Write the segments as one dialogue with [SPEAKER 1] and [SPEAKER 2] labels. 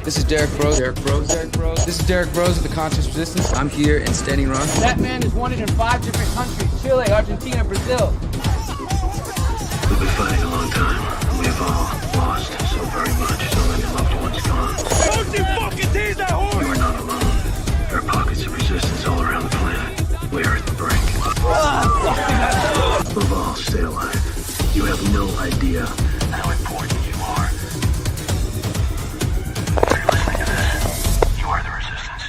[SPEAKER 1] This is Derrick Broze. This is Derrick Broze of the Conscious Resistance. I'm here in Standing Rock.
[SPEAKER 2] That man is wanted in 5 different countries: Chile, Argentina, Brazil.
[SPEAKER 3] We've been fighting a long time. We have all lost so very much. So many loved ones gone.
[SPEAKER 4] Don't you fucking tease that horse!
[SPEAKER 3] You are not alone. There are pockets of resistance all around the planet. We are at the brink. Above all, stay alive. You have no idea how important you are. If you're listening to this, you are the resistance.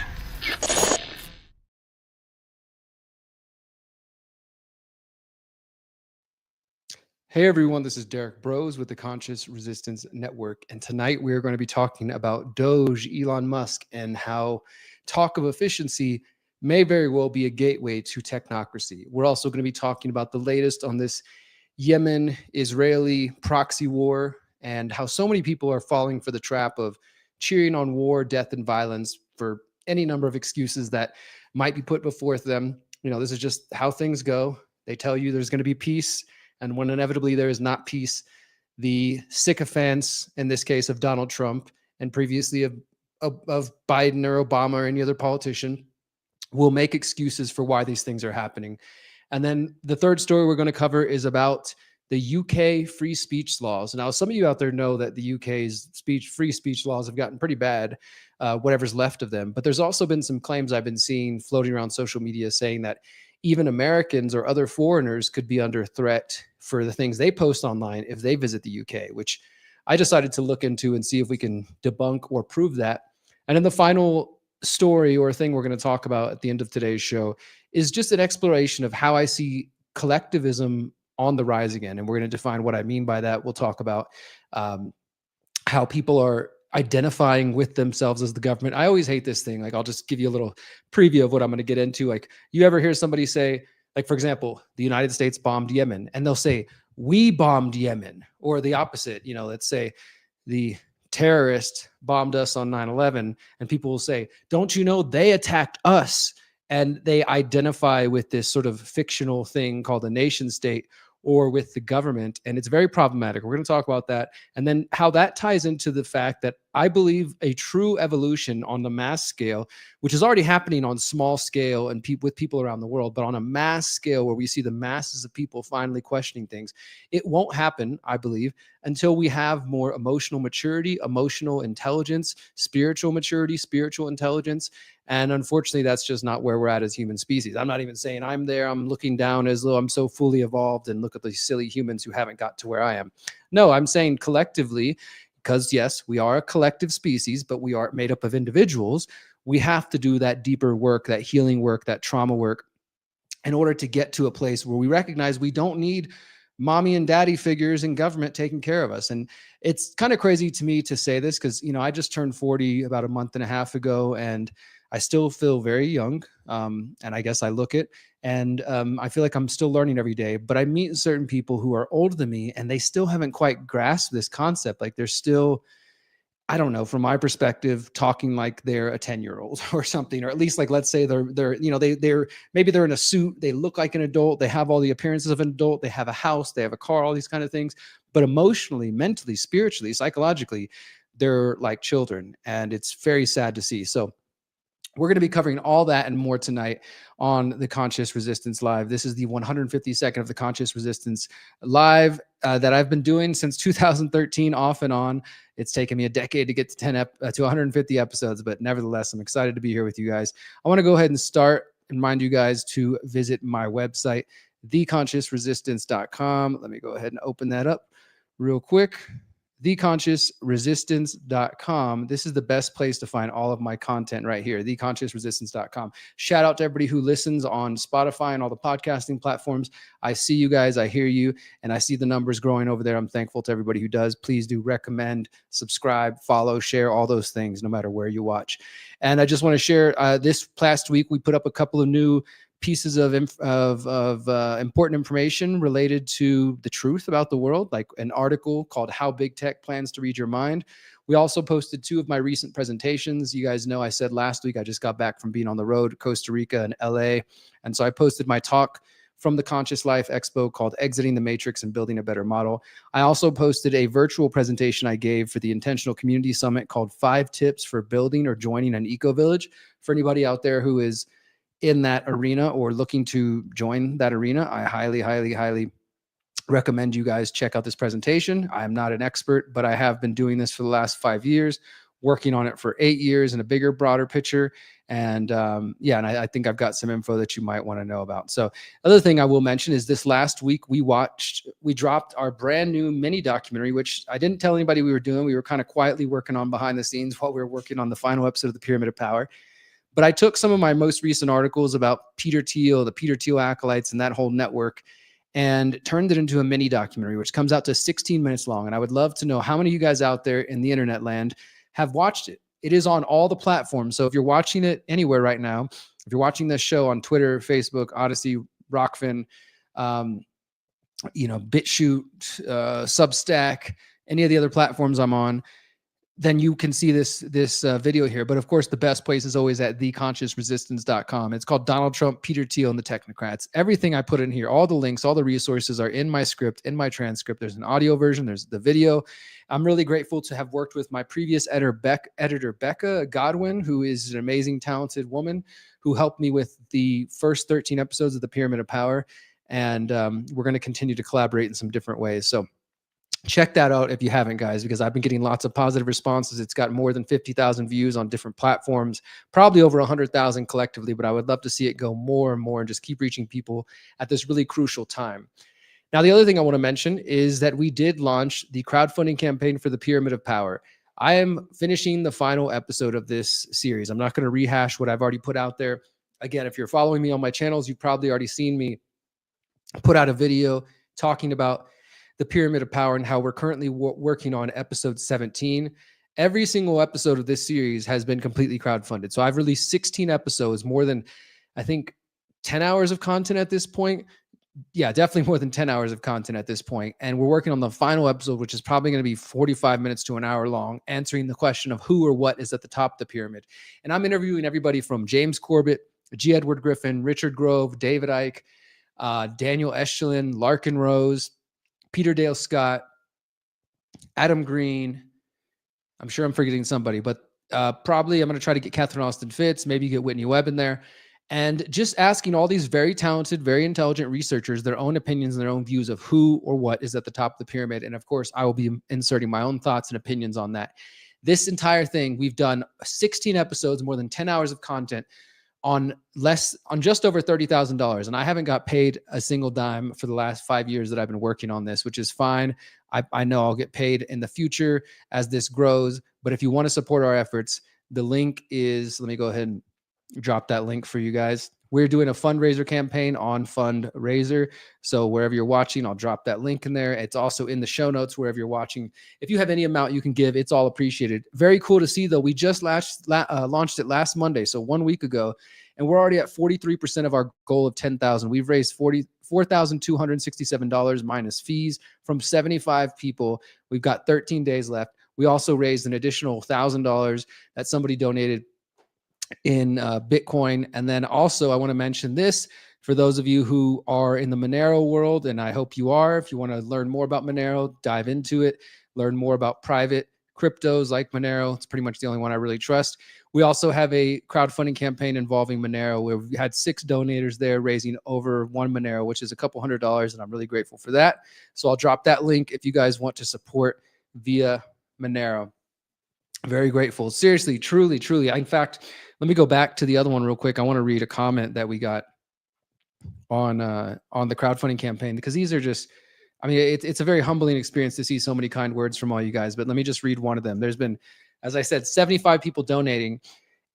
[SPEAKER 1] Hey everyone, this is Derrick Broze with the Conscious Resistance Network. And tonight we are going to be talking about DOGE, Elon Musk, and how talk of efficiency may very well be a gateway to technocracy. We're also going to be talking about the latest on this Yemen-Israeli proxy war and how so many people are falling for the trap of cheering on war, death, and violence for any number of excuses that might be put before them. You know, this is just how things go. They tell you there's going to be peace, and when inevitably there is not peace, the sycophants, in this case of Donald Trump, and previously of Biden or Obama or any other politician, will make excuses for why these things are happening. And then the third story we're going to cover is about the UK free speech laws. Now, some of you out there know that the UK's free speech laws have gotten pretty bad, whatever's left of them. But there's also been some claims I've been seeing floating around social media saying that even Americans or other foreigners could be under threat for the things they post online if they visit the UK, which I decided to look into and see if we can debunk or prove that. And then the final story or thing we're going to talk about at the end of today's show is just an exploration of how I see collectivism on the rise again. And we're going to define what I mean by that. We'll talk about how people are identifying with themselves as the government. I always hate this thing. Like, I'll just give you a little preview of what I'm going to get into. Like, you ever hear somebody say, like, for example, the United States bombed Yemen, and they'll say, we bombed Yemen, or the opposite. You know, let's say the terrorist bombed us on 9/11, and people will say, don't you know they attacked us? And they identify with this sort of fictional thing called a nation state or with the government. And it's very problematic. We're going to talk about that. And then how that ties into the fact that I believe a true evolution on the mass scale, which is already happening on small scale and with people around the world, but on a mass scale where we see the masses of people finally questioning things, it won't happen, I believe, until we have more emotional maturity, emotional intelligence, spiritual maturity, spiritual intelligence. And unfortunately, that's just not where we're at as human species. I'm not even saying I'm there. I'm looking down as though I'm so fully evolved and look at these silly humans who haven't got to where I am. No, I'm saying collectively, because yes, we are a collective species, but we are made up of individuals. We have to do that deeper work, that healing work, that trauma work in order to get to a place where we recognize we don't need mommy and daddy figures in government taking care of us. And it's kind of crazy to me to say this because, you know, I just turned 40 about a month and a half ago, and I still feel very young. And I guess I look it, and I feel like I'm still learning every day, but I meet certain people who are older than me and they still haven't quite grasped this concept. Like, they're still, I don't know, from my perspective, talking like they're a 10-year-old or something, or at least, like, let's say they're, you know, maybe they're in a suit, they look like an adult, they have all the appearances of an adult, they have a house, they have a car, all these kind of things, but emotionally, mentally, spiritually, psychologically, they're like children. And it's very sad to see. So we're going to be covering all that and more tonight on the Conscious Resistance Live. This is the 152nd of the Conscious Resistance Live that I've been doing since 2013, off and on. It's taken me a decade to get to 150 episodes, but nevertheless, I'm excited to be here with you guys. I want to go ahead and start and remind you guys to visit my website, theconsciousresistance.com. Let me go ahead and open that up real quick. theconsciousresistance.com. This is the best place to find all of my content right here, theconsciousresistance.com. Shout out to everybody who listens on Spotify and all the podcasting platforms. I see you guys, I hear you, and I see the numbers growing over there. I'm thankful to everybody who does. Please do recommend, subscribe, follow, share, all those things, no matter where you watch. And I just want to share, this past week, we put up a couple of new pieces of important information related to the truth about the world, like an article called How Big Tech Plans to Read Your Mind. We also posted 2 of my recent presentations. You guys know I said last week I just got back from being on the road, Costa Rica and LA. And so I posted my talk from the Conscious Life Expo called Exiting the Matrix and Building a Better Model. I also posted a virtual presentation I gave for the Intentional Community Summit called 5 Tips for Building or Joining an Eco-Village. For anybody out there who is in that arena or looking to join that arena, I highly, highly, highly recommend you guys check out this presentation. I am not an expert, but I have been doing this for the last 5 years, working on it for 8 years in a bigger, broader picture. And yeah, and I think I've got some info that you might want to know about. So other thing I will mention is this last week we dropped our brand new mini documentary, which I didn't tell anybody we were doing. We were kind of quietly working on behind the scenes while we were working on the final episode of the Pyramid of Power. But I took some of my most recent articles about Peter Thiel, the Peter Thiel acolytes, and that whole network, and turned it into a mini documentary, which comes out to 16 minutes long. And I would love to know how many of you guys out there in the internet land have watched it. It is on all the platforms. So if you're watching it anywhere right now, if you're watching this show on Twitter, Facebook, Odyssey, Rockfin, BitChute, Substack, any of the other platforms I'm on, then you can see this video here. But of course, the best place is always at theconsciousresistance.com. It's called Donald Trump, Peter Thiel, and the Technocrats. Everything I put in here, all the links, all the resources are in my script, in my transcript. There's an audio version. There's the video. I'm really grateful to have worked with my previous editor, Becca Godwin, who is an amazing, talented woman who helped me with the first 13 episodes of the Pyramid of Power. And we're going to continue to collaborate in some different ways. So check that out if you haven't, guys, because I've been getting lots of positive responses. It's got more than 50,000 views on different platforms, probably over 100,000 collectively, but I would love to see it go more and more and just keep reaching people at this really crucial time. Now, the other thing I want to mention is that we did launch the crowdfunding campaign for the Pyramid of Power. I am finishing the final episode of this series. I'm not going to rehash what I've already put out there. Again, if you're following me on my channels, you've probably already seen me put out a video talking about the Pyramid of Power and how we're currently working on episode 17. Every single episode of this series has been completely crowdfunded. So I've released 16 episodes, more than, I think, 10 hours of content at this point. Yeah, definitely more than 10 hours of content at this point. And we're working on the final episode, which is probably going to be 45 minutes to an hour long, answering the question of who or what is at the top of the pyramid. And I'm interviewing everybody from James Corbett, G. Edward Griffin, Richard Grove, David Icke, Daniel Eshtelin, Larkin Rose, Peter Dale Scott, Adam Green. I'm sure I'm forgetting somebody, but probably I'm going to try to get Catherine Austin Fitts, maybe get Whitney Webb in there, and just asking all these very talented, very intelligent researchers their own opinions and their own views of who or what is at the top of the pyramid. And of course, I will be inserting my own thoughts and opinions on that. This entire thing, we've done 16 episodes, more than 10 hours of content on just over $30,000. And I haven't got paid a single dime for the last 5 years that I've been working on this, which is fine. I know I'll get paid in the future as this grows. But if you want to support our efforts, the link is, let me go ahead and drop that link for you guys. We're doing a fundraiser campaign on Fundraiser. So wherever you're watching, I'll drop that link in there. It's also in the show notes wherever you're watching. If you have any amount you can give, it's all appreciated. Very cool to see, though. We just launched it last Monday, so 1 week ago, and we're already at 43% of our goal of 10,000. We've raised $44,267 minus fees from 75 people. We've got 13 days left. We also raised an additional $1,000 that somebody donated in Bitcoin. And then also I want to mention this for those of you who are in the Monero world, and I hope you are. If you want to learn more about Monero, dive into it, learn more about private cryptos like Monero. It's pretty much the only one I really trust. We also have a crowdfunding campaign involving Monero where we had 6 donators there raising over 1 Monero, which is a couple $100, and I'm really grateful for that. So I'll drop that link if you guys want to support via Monero. Very grateful. Seriously, truly, truly. In fact, let me go back to the other one real quick. I want to read a comment that we got on the crowdfunding campaign, because these are just, I mean, it's a very humbling experience to see so many kind words from all you guys. But let me just read one of them. There's been, as I said, 75 people donating,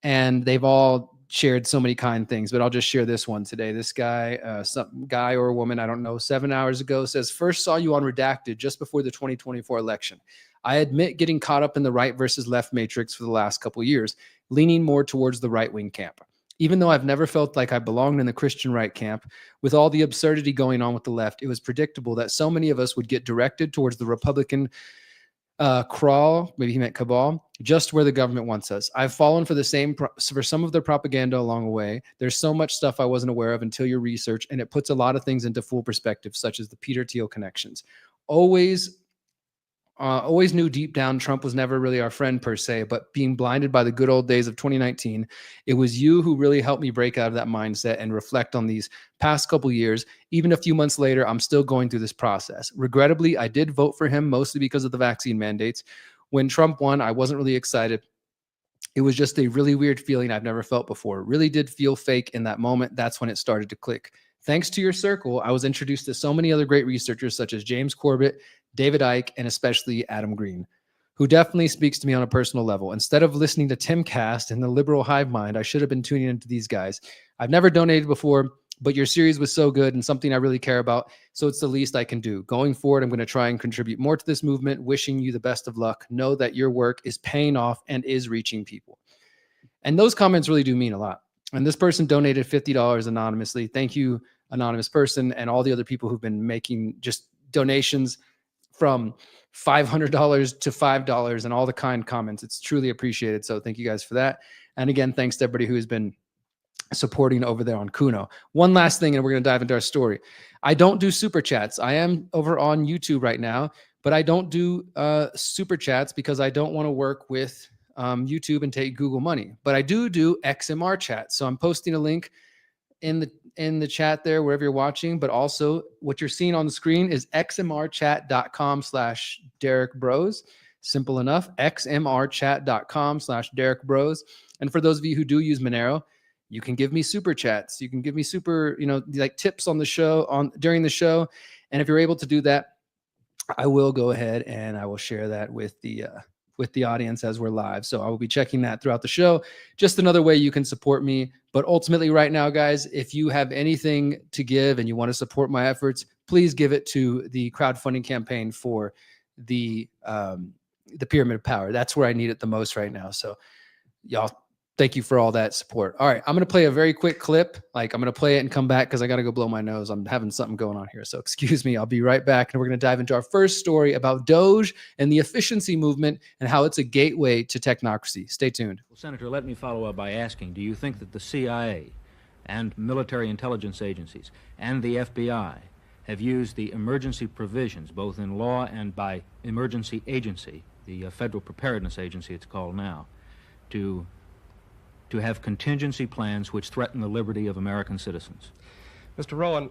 [SPEAKER 1] and they've all shared so many kind things. But I'll just share this one today. This guy, some guy or a woman, I don't know, 7 hours ago says, "First saw you on Redacted just before the 2024 election. I admit getting caught up in the right versus left matrix for the last couple of years, leaning more towards the right-wing camp. Even though I've never felt like I belonged in the Christian right camp, with all the absurdity going on with the left, it was predictable that so many of us would get directed towards the Republican Crawl, maybe he meant cabal, just where the government wants us. I've fallen for the same for some of their propaganda along the way. There's so much stuff I wasn't aware of until your research, and it puts a lot of things into full perspective, such as the Peter Thiel connections. Always knew deep down Trump was never really our friend per se, but being blinded by the good old days of 2019, it was you who really helped me break out of that mindset and reflect on these past couple years. Even a few months later, I'm still going through this process. Regrettably, I did vote for him mostly because of the vaccine mandates. When Trump won, I wasn't really excited. It was just a really weird feeling I've never felt before. It really did feel fake in that moment. That's when it started to click. Thanks to your circle, I was introduced to so many other great researchers such as James Corbett, David Icke, and especially Adam Green, who definitely speaks to me on a personal level. Instead of listening to Timcast and the liberal hive mind, I should have been tuning into these guys. I've never donated before, but your series was so good and something I really care about, so it's the least I can do. Going forward, I'm going to try and contribute more to this movement. Wishing you the best of luck. Know that your work is paying off and is reaching people. And those comments really do mean a lot. And this person donated $50 anonymously. Thank you, anonymous person, and all the other people who've been making just donations from $500 to $5 and all the kind comments. It's truly appreciated. So thank you guys for that. And again, thanks to everybody who has been supporting over there on Kuno. One last thing, and we're going to dive into our story. I don't do super chats. I am over on YouTube right now, but I don't do super chats because I don't want to work with YouTube and take Google money. But I do XMR chats. So I'm posting a link in the chat there, wherever you're watching, but also what you're seeing on the screen is xmrchat.com/Derrick Broze. Simple enough, xmrchat.com/Derrick Broze. And for those of you who do use Monero, you can give me super chats. You can give me super, like tips on the show, during the show. And if you're able to do that, I will go ahead and I will share that with the audience as we're live. So I will be checking that throughout the show. Just another way you can support me. But ultimately right now, guys, if you have anything to give and you want to support my efforts, please give it to the crowdfunding campaign for the Pyramid of Power. That's where I need it the most right now. So y'all, thank you for all that support. All right, I'm going to play a very quick clip. I'm going to play it and come back because I got to go blow my nose. I'm having something going on here. So excuse me. I'll be right back. And we're going to dive into our first story about DOGE and the efficiency movement and how it's a gateway to technocracy. Stay tuned.
[SPEAKER 5] Well, Senator, let me follow up by asking, do you think that the CIA and military intelligence agencies and the FBI have used the emergency provisions, both in law and by emergency agency, the Federal Preparedness Agency it's called now, to have contingency plans which threaten the liberty of American citizens?
[SPEAKER 6] Mr. Rowan,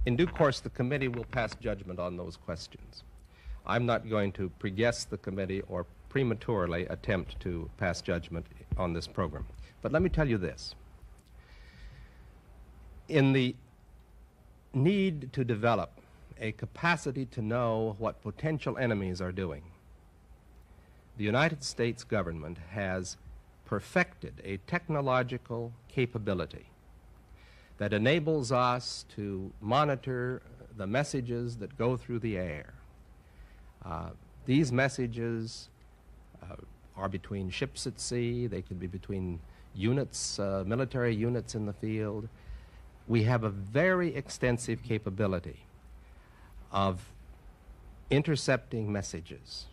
[SPEAKER 6] in due course, the committee will pass judgment on those questions. I'm not going to pre-guess the committee or prematurely attempt to pass judgment on this program. But let me tell you this. In the need to develop a capacity to know what potential enemies are doing, the United States government has perfected a technological capability that enables us to monitor the messages that go through the air. These messages are between ships at sea. They could be between units, military units in the field. We have a very extensive capability of intercepting messages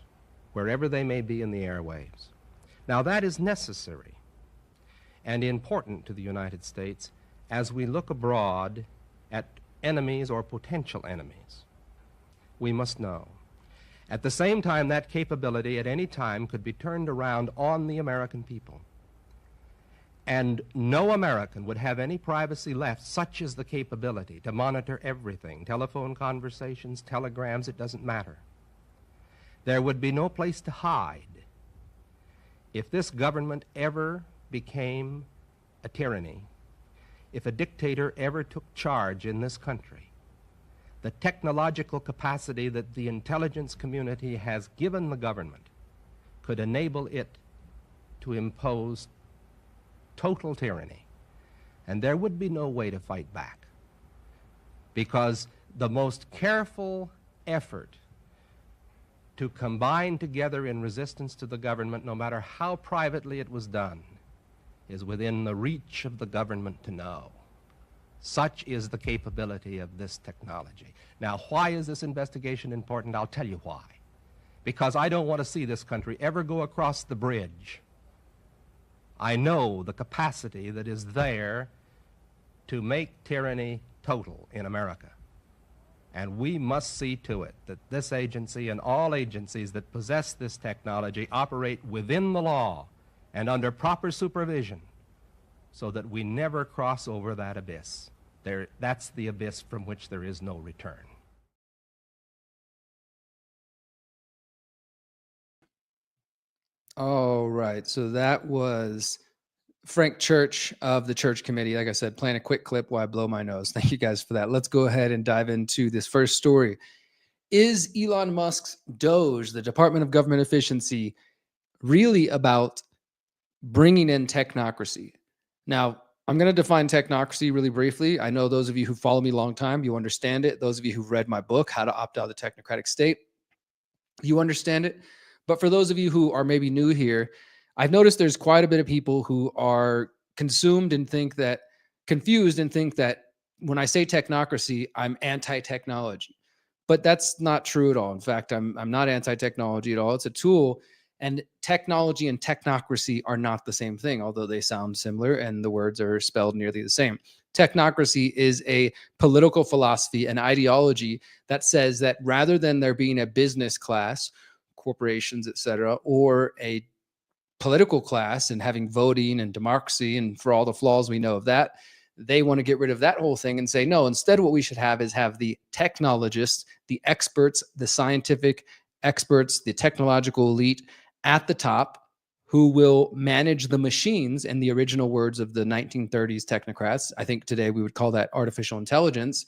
[SPEAKER 6] wherever they may be in the airwaves. Now, that is necessary and important to the United States as we look abroad at enemies or potential enemies. We must know. At the same time, that capability at any time could be turned around on the American people. And no American would have any privacy left. Such is the capability to monitor everything, telephone conversations, telegrams, it doesn't matter. There would be no place to hide. If this government ever became a tyranny, if a dictator ever took charge in this country, the technological capacity that the intelligence community has given the government could enable it to impose total tyranny. And there would be no way to fight back, because the most careful effort to combine together in resistance to the government, no matter how privately it was done, is within the reach of the government to know. Such is the capability of this technology. Now, why is this investigation important? I'll tell you why. because I don't want to see this country ever go across the bridge. I know the capacity that is there to make tyranny total in America. And we must see to it that this agency and all agencies that possess this technology operate within the law and under proper supervision so that we never cross over that abyss. That's the abyss from which there is no return.
[SPEAKER 1] All right. So that was Frank Church of the Church Committee. Like I said, playing a quick clip while I blow my nose. Thank you guys for that. Let's go ahead and dive into this first story. Is Elon Musk's DOGE, the Department of Government Efficiency, really about bringing in technocracy? Now, I'm going to define technocracy really briefly. I know those of you who follow me a long time, you understand it. Those of you who've read my book, How to Opt Out of the Technocratic State, you understand it. But for those of you who are maybe new here, I've noticed there's quite a bit of people who are confused and think that when I say technocracy, I'm anti-technology. But that's not true at all. In fact, I'm not anti-technology at all. It's a tool, and technology and technocracy are not the same thing, although they sound similar and the words are spelled nearly the same. Technocracy is a political philosophy, an ideology that says that rather than there being a business class, corporations, etc., or a political class and having voting and democracy, and for all the flaws we know of that, they want to get rid of that whole thing and say, no, instead what we should have is have the technologists, the experts, the scientific experts, the technological elite at the top who will manage the machines, in the original words of the 1930s technocrats. I think today we would call that artificial intelligence,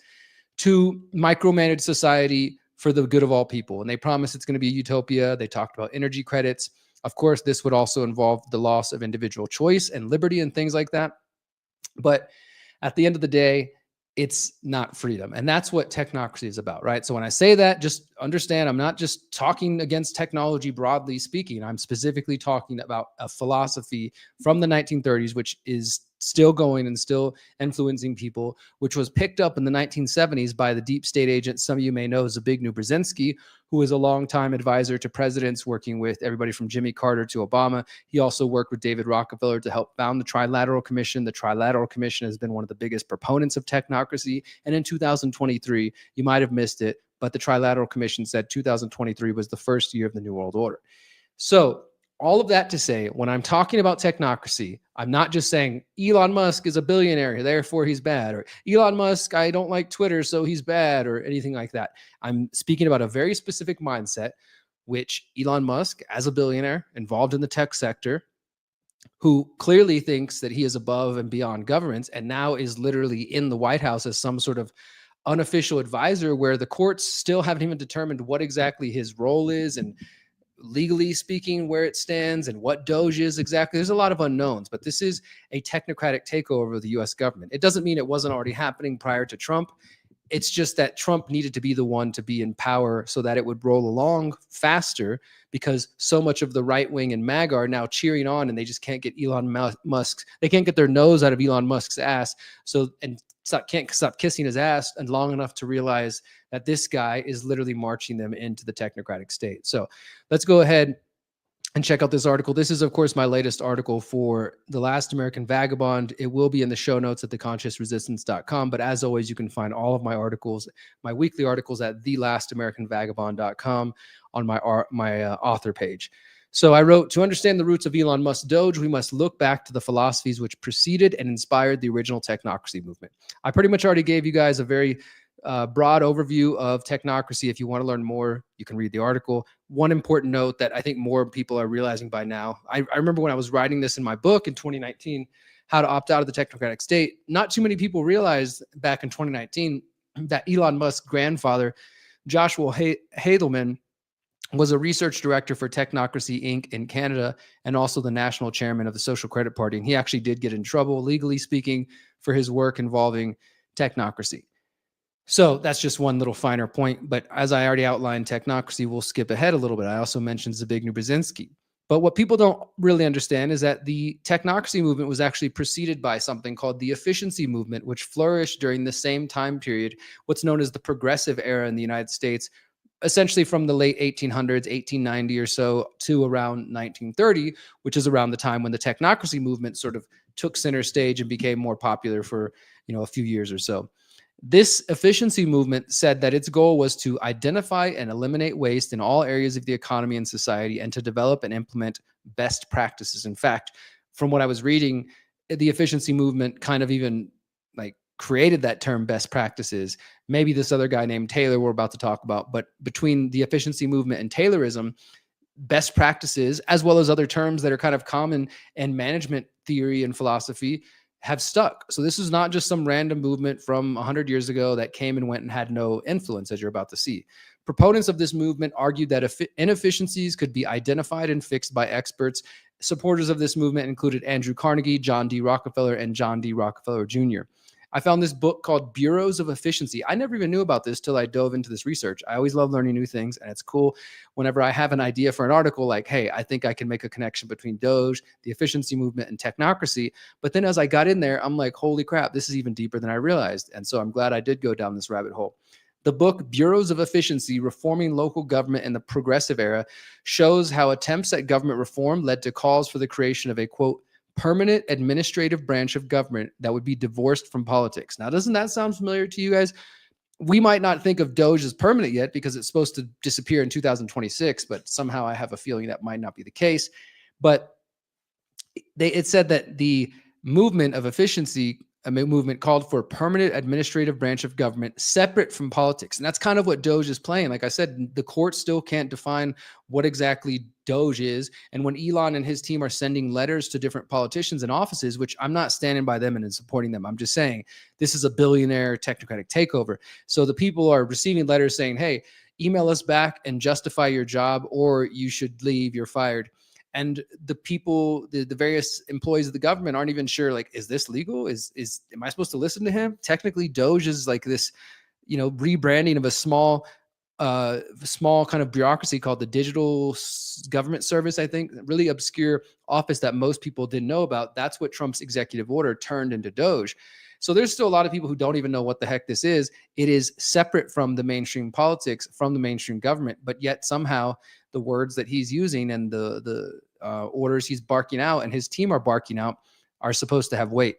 [SPEAKER 1] to micromanage society for the good of all people. And they promise it's going to be a utopia. They talked about energy credits. Of course, this would also involve the loss of individual choice and liberty and things like that. But at the end of the day, it's not freedom. And that's what technocracy is about, right? So when I say that, just understand I'm not just talking against technology broadly speaking. I'm specifically talking about a philosophy from the 1930s, which is still going and still influencing people, which was picked up in the 1970s by the deep state agent some of you may know, Zbigniew Brzezinski, who was a longtime advisor to presidents, working with everybody from Jimmy Carter to Obama. He also worked with David Rockefeller to help found the Trilateral Commission. The Trilateral Commission has been one of the biggest proponents of technocracy. And in 2023, you might have missed it, but the Trilateral Commission said 2023 was the first year of the New World Order. So all of that to say, when I'm talking about technocracy, I'm not just saying Elon Musk is a billionaire, therefore he's bad, or Elon Musk, I don't like Twitter, so he's bad, or anything like that. I'm speaking about a very specific mindset, which Elon Musk, as a billionaire involved in the tech sector, who clearly thinks that he is above and beyond governments, and now is literally in the White House as some sort of unofficial advisor, where the courts still haven't even determined what exactly his role is, and legally speaking, where it stands and what DOGE is exactly. There's a lot of unknowns, but this is a technocratic takeover of the US government. It doesn't mean it wasn't already happening prior to Trump. It's just that Trump needed to be the one to be in power so that it would roll along faster, because so much of the right wing and MAGA are now cheering on, and they just can't get Elon Musk. They can't get their nose out of Elon Musk's ass. Can't stop kissing his ass and long enough to realize that this guy is literally marching them into the technocratic state. So let's go ahead and check out this article. This is, of course, my latest article for The Last American Vagabond. It will be in the show notes at theconsciousresistance.com. But as always, you can find all of my articles, my weekly articles, at thelastamericanvagabond.com on my author page. So I wrote, to understand the roots of Elon Musk's DOGE, we must look back to the philosophies which preceded and inspired the original technocracy movement. I pretty much already gave you guys a very broad overview of technocracy. If you want to learn more, you can read the article. One important note that I think more people are realizing by now, I remember when I was writing this in my book in 2019, How to Opt Out of the Technocratic State, not too many people realized back in 2019 that Elon Musk's grandfather, Joshua Heidelman, was a research director for Technocracy Inc. in Canada, and also the national chairman of the Social Credit Party. And he actually did get in trouble, legally speaking, for his work involving technocracy. So that's just one little finer point. But as I already outlined, technocracy, will skip ahead a little bit. I also mentioned Zbigniew Brzezinski. But what people don't really understand is that the technocracy movement was actually preceded by something called the efficiency movement, which flourished during the same time period, what's known as the progressive era in the United States, essentially from the late 1800s, 1890 or so, to around 1930, which is around the time when the technocracy movement sort of took center stage and became more popular for, a few years or so. This efficiency movement said that its goal was to identify and eliminate waste in all areas of the economy and society, and to develop and implement best practices. In fact, from what I was reading, the efficiency movement kind of even like created that term best practices. Maybe this other guy named Taylor we're about to talk about, but between the efficiency movement and Taylorism, best practices, as well as other terms that are kind of common in management theory and philosophy, have stuck. So this is not just some random movement from 100 years ago that came and went and had no influence, as you're about to see. Proponents of this movement argued that inefficiencies could be identified and fixed by experts. Supporters of this movement included Andrew Carnegie, John D. Rockefeller, and John D. Rockefeller Jr. I found this book called Bureaus of Efficiency. I never even knew about this till I dove into this research. I always love learning new things, and it's cool whenever I have an idea for an article like, hey, I think I can make a connection between DOGE, the efficiency movement, and technocracy. But then as I got in there, I'm like, holy crap, this is even deeper than I realized. And so I'm glad I did go down this rabbit hole. The book Bureaus of Efficiency, Reforming Local Government in the Progressive Era, shows how attempts at government reform led to calls for the creation of a, quote, permanent administrative branch of government that would be divorced from politics. Now, doesn't that sound familiar to you guys? We might not think of DOGE as permanent yet because it's supposed to disappear in 2026, but somehow I have a feeling that might not be the case. But it said that the movement of efficiency, a movement called for a permanent administrative branch of government separate from politics. And that's kind of what DOGE is playing. Like I said, the court still can't define what exactly DOGE is. And when Elon and his team are sending letters to different politicians and offices, which I'm not standing by them and supporting them, I'm just saying this is a billionaire technocratic takeover. So the people are receiving letters saying, hey, email us back and justify your job, or you should leave, you're fired. And the people, the various employees of the government aren't even sure, like, is this legal? Am I supposed to listen to him? Technically, DOGE is like this, rebranding of a small kind of bureaucracy called the Digital Government Service, I think, really obscure office that most people didn't know about. That's what Trump's executive order turned into DOGE. So there's still a lot of people who don't even know what the heck this is. It is separate from the mainstream politics, from the mainstream government, but yet somehow the words that he's using and the orders he's barking out and his team are barking out are supposed to have weight.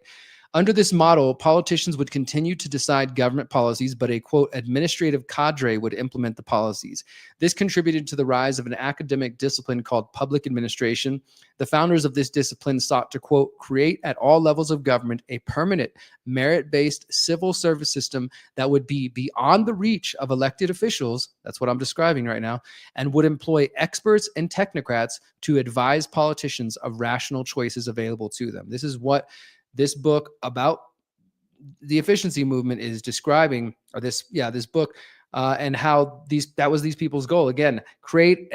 [SPEAKER 1] Under this model, politicians would continue to decide government policies, but a, quote, administrative cadre would implement the policies. This contributed to the rise of an academic discipline called public administration. The founders of this discipline sought to, quote, create at all levels of government a permanent, merit-based civil service system that would be beyond the reach of elected officials, that's what I'm describing right now, and would employ experts and technocrats to advise politicians of rational choices available to them. This is what this book about the efficiency movement is describing, or this book, and how that was these people's goal. Again, create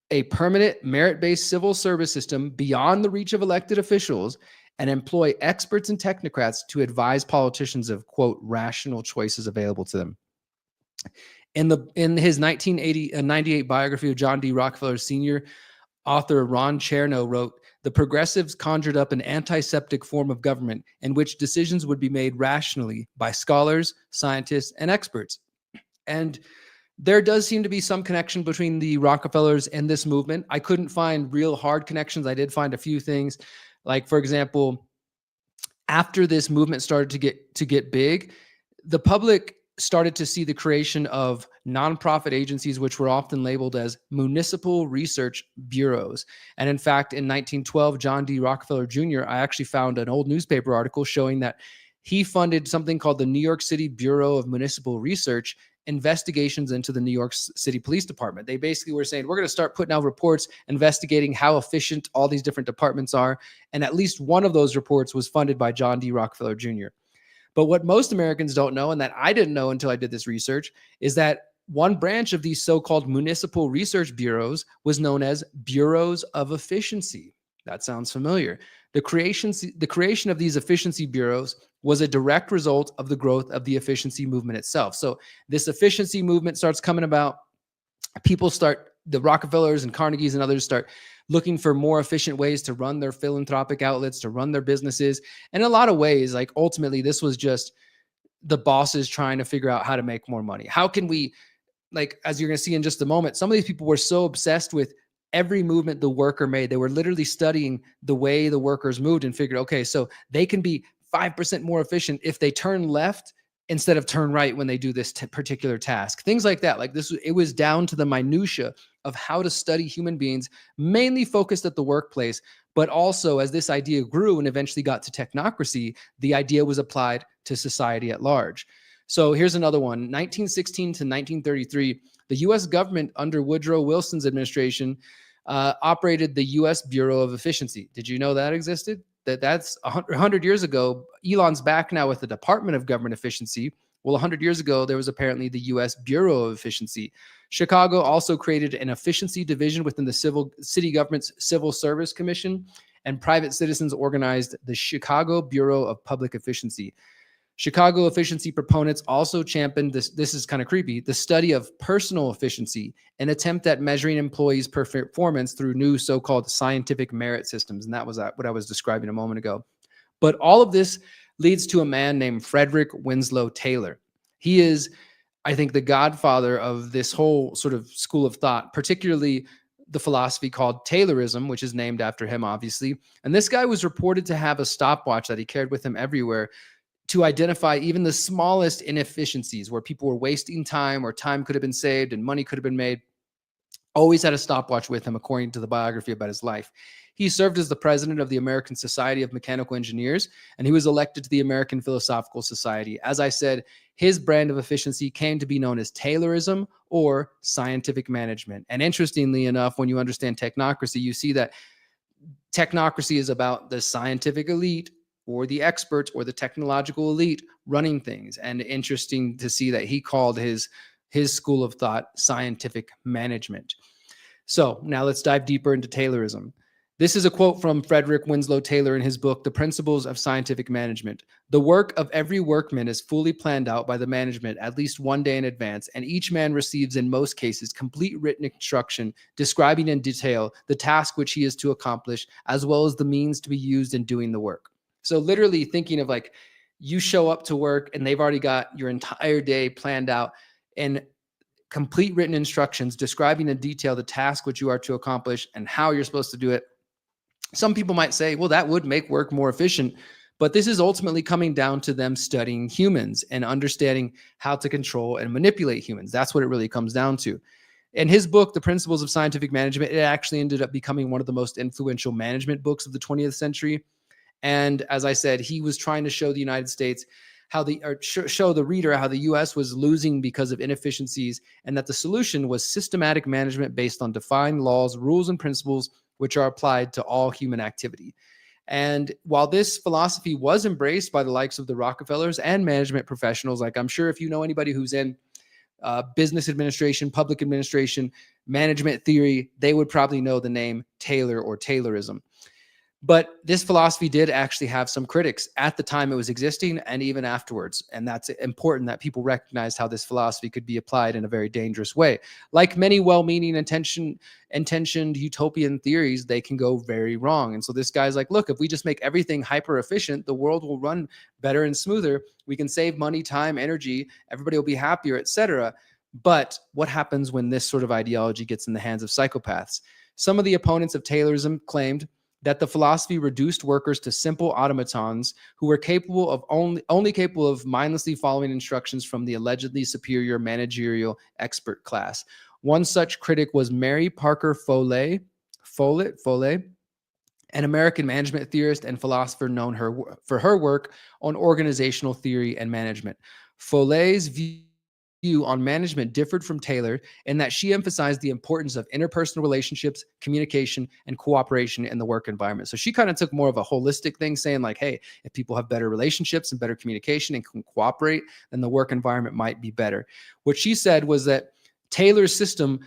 [SPEAKER 1] a permanent merit-based civil service system beyond the reach of elected officials and employ experts and technocrats to advise politicians of, quote, rational choices available to them. In his 1998 biography of John D. Rockefeller Sr., author Ron Chernow wrote, "The progressives conjured up an antiseptic form of government in which decisions would be made rationally by scholars, scientists, and experts." And there does seem to be some connection between the Rockefellers and this movement. I couldn't find real hard connections. I did find a few things. Like, for example, after this movement started to get big, the public started to see the creation of nonprofit agencies, which were often labeled as municipal research bureaus. And in fact, in 1912, John D. Rockefeller Jr., I actually found an old newspaper article showing that he funded something called the New York City Bureau of Municipal Research, investigations into the New York City Police Department. They basically were saying, we're going to start putting out reports investigating how efficient all these different departments are. And at least one of those reports was funded by John D. Rockefeller Jr. But what most Americans don't know, and that I didn't know until I did this research, is that one branch of these so-called municipal research bureaus was known as Bureaus of Efficiency. That sounds familiar. The creation of these efficiency bureaus was a direct result of the growth of the efficiency movement itself. So this efficiency movement starts coming about. The Rockefellers and Carnegies and others start looking for more efficient ways to run their philanthropic outlets, to run their businesses. And in a lot of ways, like ultimately, this was just the bosses trying to figure out how to make more money. How can we like, as you're going to see in just a moment, some of these people were so obsessed with every movement the worker made. They were literally studying the way the workers moved and figured, okay, so they can be 5% more efficient if they turn left instead of turn right when they do this particular task. Things like that. Like this, it was down to the minutia of how to study human beings, mainly focused at the workplace. But also, as this idea grew and eventually got to technocracy, the idea was applied to society at large. So here's another one. 1916 to 1933, the U.S. government under Woodrow Wilson's administration operated the U.S. Bureau of Efficiency. Did you know that existed? That's 100 years ago. Elon's back now with the Department of Government Efficiency. Well, 100 years ago, there was apparently the U.S. Bureau of Efficiency. Chicago also created an efficiency division within the city government's Civil Service Commission, and private citizens organized the Chicago Bureau of Public Efficiency. Chicago efficiency proponents also championed this. This is kind of creepy. The study of personal efficiency, an attempt at measuring employees' performance through new so-called scientific merit systems. And that was what I was describing a moment ago. But all of this leads to a man named Frederick Winslow Taylor. He is, I think, the godfather of this whole sort of school of thought, particularly the philosophy called Taylorism, which is named after him, obviously. And this guy was reported to have a stopwatch that he carried with him everywhere to identify even the smallest inefficiencies where people were wasting time or time could have been saved and money could have been made. Always had a stopwatch with him, according to the biography about his life. He served as the president of the American Society of Mechanical Engineers, and he was elected to the American Philosophical Society. As I said, his brand of efficiency came to be known as Taylorism or scientific management. And interestingly enough, when you understand technocracy, you see that technocracy is about the scientific elite or the experts or the technological elite running things. And interesting to see that he called his school of thought scientific management. So now let's dive deeper into Taylorism. This is a quote from Frederick Winslow Taylor in his book, The Principles of Scientific Management. The work of every workman is fully planned out by the management at least one day in advance, and each man receives in most cases complete written instruction describing in detail the task which he is to accomplish, as well as the means to be used in doing the work. So literally thinking of like, you show up to work and they've already got your entire day planned out and complete written instructions describing in detail the task which you are to accomplish and how you're supposed to do it. Some people might say, well, that would make work more efficient, but this is ultimately coming down to them studying humans and understanding how to control and manipulate humans. That's what it really comes down to. In his book, The Principles of Scientific Management, it actually ended up becoming one of the most influential management books of the 20th century. And as I said, he was trying to show the United States show the reader how the U.S. was losing because of inefficiencies, and that the solution was systematic management based on defined laws, rules, and principles which are applied to all human activity. And while this philosophy was embraced by the likes of the Rockefellers and management professionals, like I'm sure if you know anybody who's in business administration, public administration, management theory, they would probably know the name Taylor or Taylorism. But this philosophy did actually have some critics at the time it was existing and even afterwards. And that's important that people recognize how this philosophy could be applied in a very dangerous way. Like many well-meaning intentioned utopian theories, they can go very wrong. And so this guy's like, look, if we just make everything hyper efficient, the world will run better and smoother. We can save money, time, energy. Everybody will be happier, etc. But what happens when this sort of ideology gets in the hands of psychopaths? Some of the opponents of Taylorism claimed that the philosophy reduced workers to simple automatons who were capable of only capable of mindlessly following instructions from the allegedly superior managerial expert class. One such critic was Mary Parker Follett, an American management theorist and philosopher known for her work on organizational theory and management. Follett's view on management differed from Taylor in that she emphasized the importance of interpersonal relationships, communication, and cooperation in the work environment. So she kind of took more of a holistic thing, saying like, hey, if people have better relationships and better communication and can cooperate, then the work environment might be better. What she said was that Taylor's system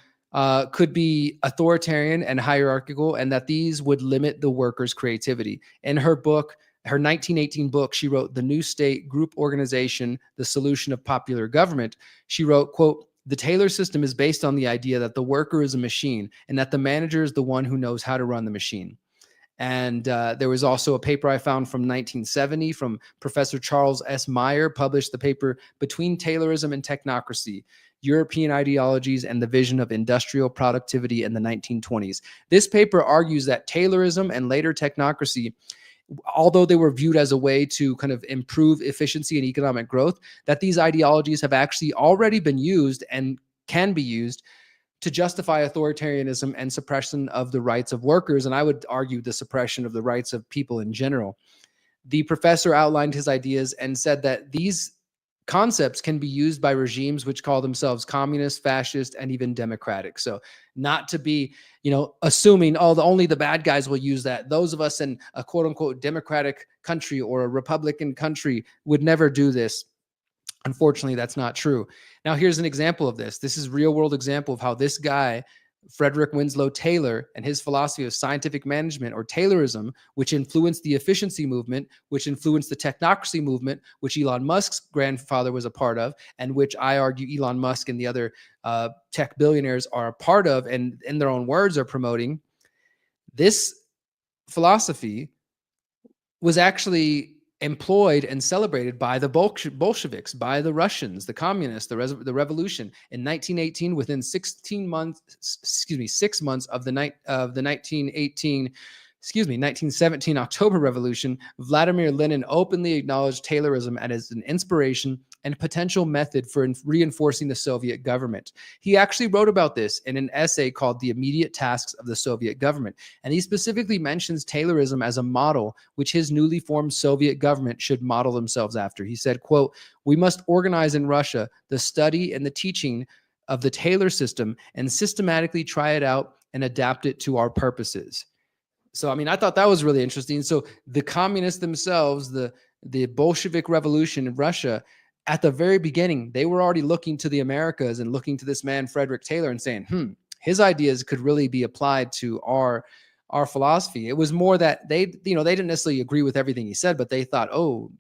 [SPEAKER 1] could be authoritarian and hierarchical, and that these would limit the workers' creativity. In her book, her 1918 book, she wrote The New State Group Organization, The Solution of Popular Government. She wrote, quote, the Taylor system is based on the idea that the worker is a machine and that the manager is the one who knows how to run the machine. And there was also a paper I found from 1970 from Professor Charles S. Meyer, published the paper Between Taylorism and Technocracy, European Ideologies and the Vision of Industrial Productivity in the 1920s. This paper argues that Taylorism and later technocracy, although they were viewed as a way to kind of improve efficiency and economic growth, that these ideologies have actually already been used and can be used to justify authoritarianism and suppression of the rights of workers. And I would argue the suppression of the rights of people in general. The professor outlined his ideas and said that these concepts can be used by regimes which call themselves communist, fascist, and even democratic. So not to be, assuming, only the bad guys will use that. Those of us in a quote unquote democratic country or a Republican country would never do this. Unfortunately, that's not true. Now, here's an example of this. This is real world example of how this guy, Frederick Winslow Taylor, and his philosophy of scientific management, or Taylorism, which influenced the efficiency movement, which influenced the technocracy movement, which Elon Musk's grandfather was a part of, and which I argue Elon Musk and the other tech billionaires are a part of, and in their own words are promoting. This philosophy was actually employed and celebrated by the Bolsheviks, by the Russians, the communists, the revolution in 1918. Within 6 months of the 1917 October Revolution, Vladimir Lenin openly acknowledged Taylorism as an inspiration and potential method for reinforcing the Soviet government. He actually wrote about this in an essay called The Immediate Tasks of the Soviet Government, and he specifically mentions Taylorism as a model which his newly formed Soviet government should model themselves after. He said, quote, "We must organize in Russia the study and the teaching of the Taylor system and systematically try it out and adapt it to our purposes." So, I thought that was really interesting. So the communists themselves, the Bolshevik Revolution in Russia, at the very beginning, they were already looking to the Americas and looking to this man, Frederick Taylor, and saying, his ideas could really be applied to our philosophy. It was more that they didn't necessarily agree with everything he said, but they thought,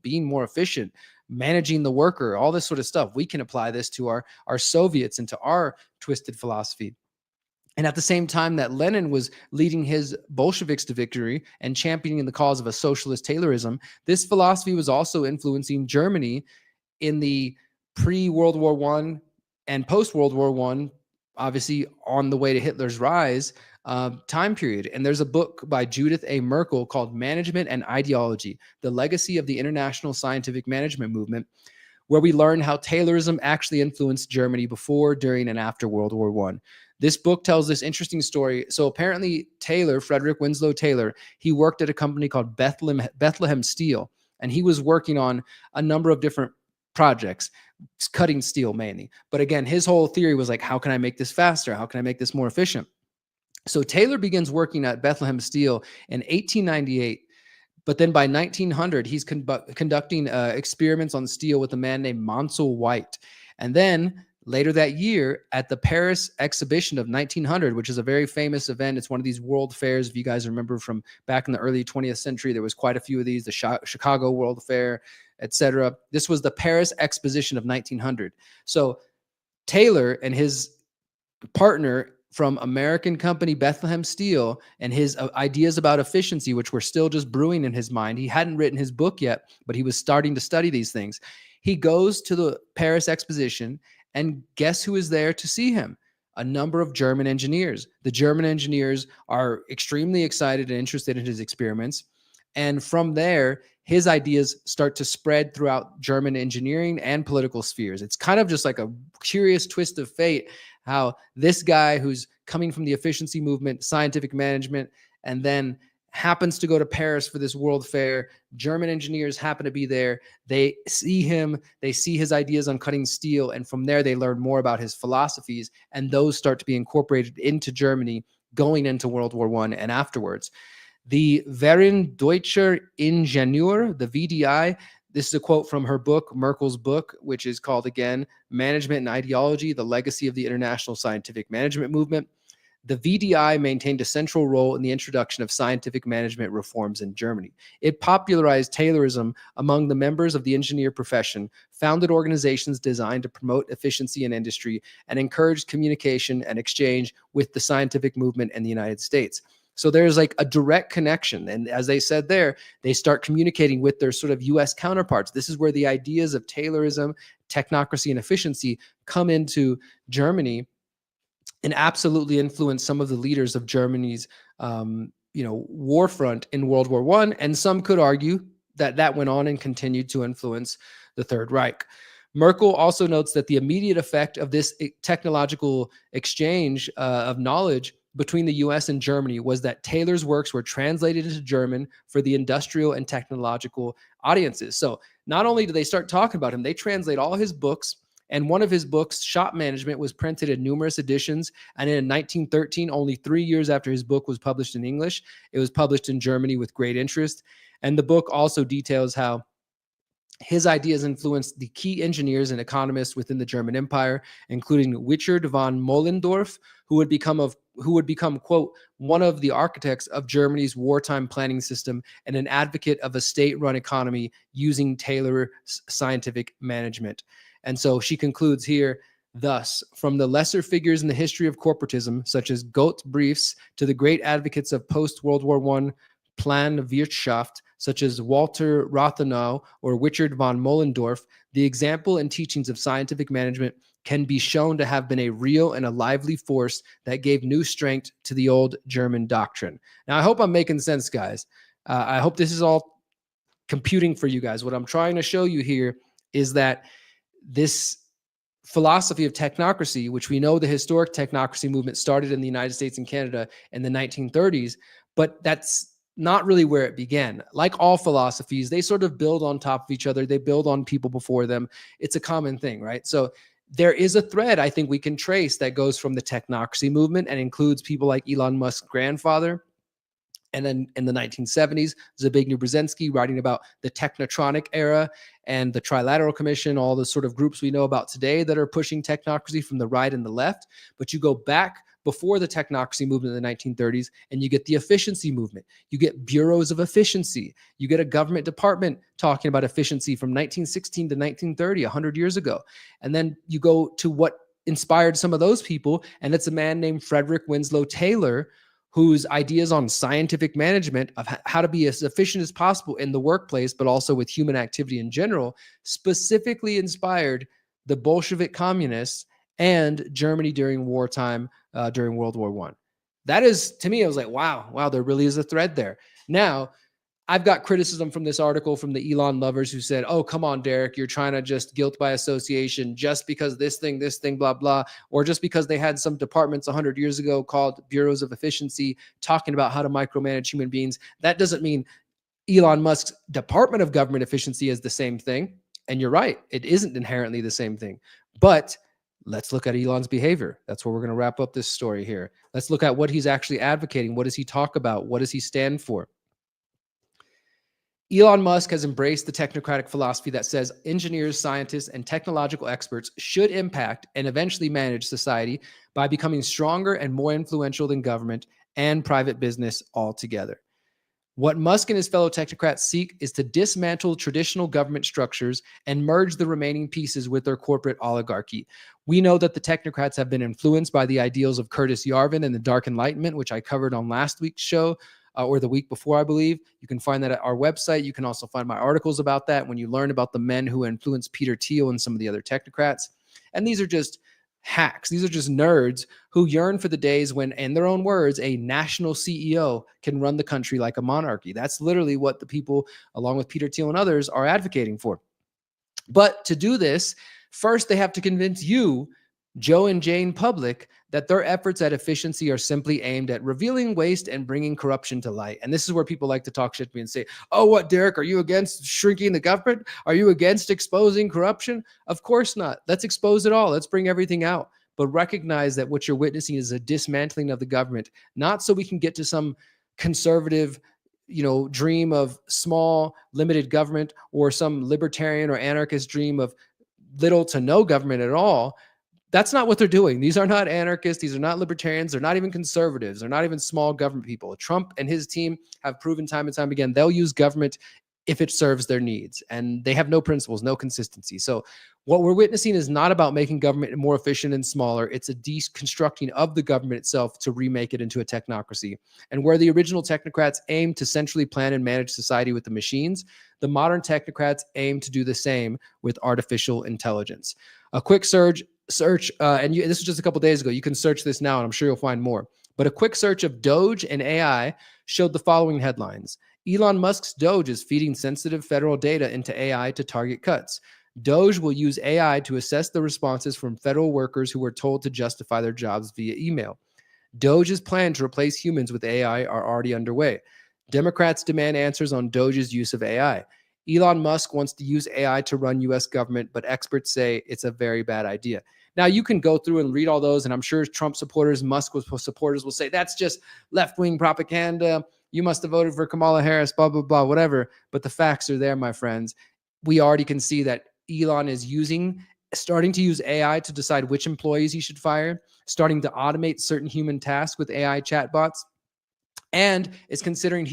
[SPEAKER 1] being more efficient, managing the worker, all this sort of stuff, we can apply this to our Soviets and to our twisted philosophy. And at the same time that Lenin was leading his Bolsheviks to victory and championing the cause of a socialist Taylorism, this philosophy was also influencing Germany in the pre-World War I and post-World War I, obviously on the way to Hitler's rise time period. And there's a book by Judith A. Merkel called Management and Ideology, The Legacy of the International Scientific Management Movement, where we learn how Taylorism actually influenced Germany before, during, and after World War I. This book tells this interesting story. So apparently Taylor, Frederick Winslow Taylor, he worked at a company called Bethlehem Steel, and he was working on a number of different projects, cutting steel mainly. But again, his whole theory was like, how can I make this faster? How can I make this more efficient? So Taylor begins working at Bethlehem Steel in 1898. But then by 1900, he's conducting experiments on steel with a man named Monsell White. And then later that year at the Paris exhibition of 1900, which is a very famous event. It's one of these world fairs. If you guys remember from back in the early 20th century, there was quite a few of these, the Chicago World Fair, etc. This was the Paris exposition of 1900. So Taylor and his partner from American company Bethlehem Steel and his ideas about efficiency, which were still just brewing in his mind. He hadn't written his book yet, but he was starting to study these things. He goes to the Paris exposition, and guess who is there to see him? A number of German engineers. The German engineers are extremely excited and interested in his experiments. And from there, his ideas start to spread throughout German engineering and political spheres. It's kind of just like a curious twist of fate, how this guy who's coming from the efficiency movement, scientific management, and then happens to go to Paris for this world fair. German engineers happen to be there. They see him, they see his ideas on cutting steel, and from there they learn more about his philosophies, and those start to be incorporated into Germany going into World War I and afterwards. The Verein Deutscher Ingenieur, the VDI, this is a quote from her book, Merkel's book, which is called, again, Management and Ideology, The Legacy of the International Scientific Management Movement. The VDI maintained a central role in the introduction of scientific management reforms in Germany. It popularized Taylorism among the members of the engineer profession, founded organizations designed to promote efficiency in industry, and encouraged communication and exchange with the scientific movement in the United States. So there's like a direct connection. And as they said there, they start communicating with their sort of US counterparts. This is where the ideas of Taylorism, technocracy, and efficiency come into Germany and absolutely influence some of the leaders of Germany's war front in World War I. And some could argue that that went on and continued to influence the Third Reich. Merkel also notes that the immediate effect of this technological exchange of knowledge between the US and Germany was that Taylor's works were translated into German for the industrial and technological audiences. So not only do they start talking about him, they translate all his books. And one of his books, Shop Management, was printed in numerous editions. And in 1913, only 3 years after his book was published in English, it was published in Germany with great interest. And the book also details how his ideas influenced the key engineers and economists within the German Empire, including Richard von Moellendorff, who would become, quote, one of the architects of Germany's wartime planning system and an advocate of a state-run economy using Taylor scientific management. And so she concludes here, thus, from the lesser figures in the history of corporatism, such as Goethe Briefs, to the great advocates of post-World War I Planwirtschaft, such as Walter Rathenau or Richard von Moellendorff, the example and teachings of scientific management can be shown to have been a real and a lively force that gave new strength to the old German doctrine. Now, I hope I'm making sense, guys. I hope this is all computing for you guys. What I'm trying to show you here is that this philosophy of technocracy, which we know the historic technocracy movement started in the United States and Canada in the 1930s, but that's not really where it began. Like all philosophies, they sort of build on top of each other. They build on people before them. It's a common thing, right? So there is a thread I think we can trace that goes from the technocracy movement and includes people like Elon Musk's grandfather. And then in the 1970s, Zbigniew Brzezinski writing about the Technotronic era and the Trilateral Commission, all the sort of groups we know about today that are pushing technocracy from the right and the left. But you go back before the technocracy movement in the 1930s, and you get the efficiency movement. You get bureaus of efficiency. You get a government department talking about efficiency from 1916 to 1930, 100 years ago. And then you go to what inspired some of those people, and it's a man named Frederick Winslow Taylor, whose ideas on scientific management of how to be as efficient as possible in the workplace, but also with human activity in general, specifically inspired the Bolshevik communists and Germany during wartime, during World War I. That is, to me, I was like, wow, there really is a thread there. Now, I've got criticism from this article from the Elon lovers who said, oh, come on, Derrick, you're trying to just guilt by association just because this thing, blah, blah, or just because they had some departments 100 years ago called bureaus of efficiency talking about how to micromanage human beings. That doesn't mean Elon Musk's Department of Government Efficiency is the same thing. And you're right, it isn't inherently the same thing. But let's look at Elon's behavior. That's where we're going to wrap up this story here. Let's look at what he's actually advocating. What does he talk about? What does he stand for? Elon Musk has embraced the technocratic philosophy that says engineers, scientists, and technological experts should impact and eventually manage society by becoming stronger and more influential than government and private business altogether. What Musk and his fellow technocrats seek is to dismantle traditional government structures and merge the remaining pieces with their corporate oligarchy. We know that the technocrats have been influenced by the ideals of Curtis Yarvin and the Dark Enlightenment, which I covered on last week's show, or the week before, I believe. You can find that at our website. You can also find my articles about that when you learn about the men who influenced Peter Thiel and some of the other technocrats. And these are just hacks. These are just nerds who yearn for the days when, in their own words, a national CEO can run the country like a monarchy. That's literally what the people, along with Peter Thiel and others, are advocating for. But to do this, first they have to convince you, Joe and Jane public, that their efforts at efficiency are simply aimed at revealing waste and bringing corruption to light. And this is where people like to talk shit to me and say, oh, what, Derrick, are you against shrinking the government? Are you against exposing corruption? Of course not. Let's expose it all. Let's bring everything out. But recognize that what you're witnessing is a dismantling of the government, not so we can get to some conservative, dream of small, limited government, or some libertarian or anarchist dream of little to no government at all. That's not what they're doing. These are not anarchists. These are not libertarians. They're not even conservatives. They're not even small government people. Trump and his team have proven time and time again, they'll use government if it serves their needs. And they have no principles, no consistency. So what we're witnessing is not about making government more efficient and smaller. It's a deconstructing of the government itself to remake it into a technocracy. And where the original technocrats aimed to centrally plan and manage society with the machines, the modern technocrats aim to do the same with artificial intelligence. A quick search, and this was just a couple days ago. You can search this now, and I'm sure you'll find more. But a quick search of DOGE and AI showed the following headlines. Elon Musk's DOGE is feeding sensitive federal data into AI to target cuts. DOGE will use AI to assess the responses from federal workers who were told to justify their jobs via email. DOGE's plan to replace humans with AI are already underway. Democrats demand answers on DOGE's use of AI. Elon Musk wants to use AI to run U.S. government, but experts say it's a very bad idea. Now, you can go through and read all those, and I'm sure Trump supporters, Musk supporters will say, that's just left-wing propaganda. You must have voted for Kamala Harris, blah, blah, blah, whatever. But the facts are there, my friends. We already can see that Elon is starting to use AI to decide which employees he should fire, starting to automate certain human tasks with AI chatbots, and is considering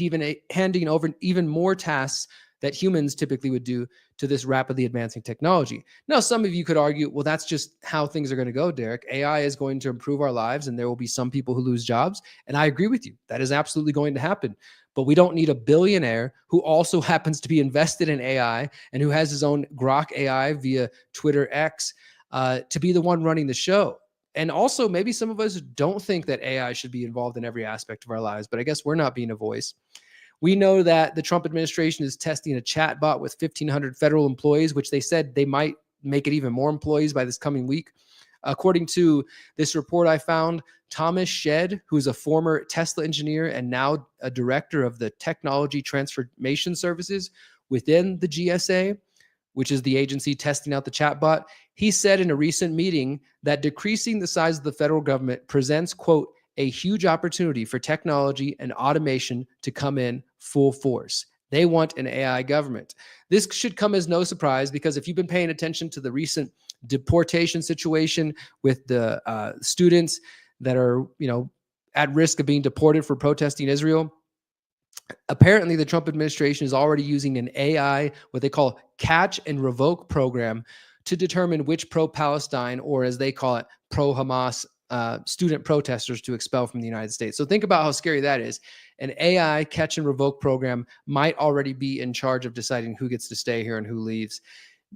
[SPEAKER 1] handing over even more tasks that humans typically would do to this rapidly advancing technology. Now, some of you could argue, well, that's just how things are going to go, Derrick. AI is going to improve our lives, and there will be some people who lose jobs. And I agree with you. That is absolutely going to happen. But we don't need a billionaire who also happens to be invested in AI and who has his own Grok AI via Twitter X to be the one running the show. And also, maybe some of us don't think that AI should be involved in every aspect of our lives, but I guess we're not being a voice. We know that the Trump administration is testing a chatbot with 1,500 federal employees, which they said they might make it even more employees by this coming week. According to this report I found, Thomas Shedd, who's a former Tesla engineer and now a director of the Technology Transformation Services within the GSA, which is the agency testing out the chatbot, he said in a recent meeting that decreasing the size of the federal government presents, quote, a huge opportunity for technology and automation to come in full force. They want an AI government. This should come as no surprise, because if you've been paying attention to the recent deportation situation with the students that are, at risk of being deported for protesting Israel, apparently the Trump administration is already using an AI, what they call catch and revoke program, to determine which pro-Palestine, or as they call it, pro-Hamas student protesters to expel from the United States. So think about how scary that is. An AI catch and revoke program might already be in charge of deciding who gets to stay here and who leaves.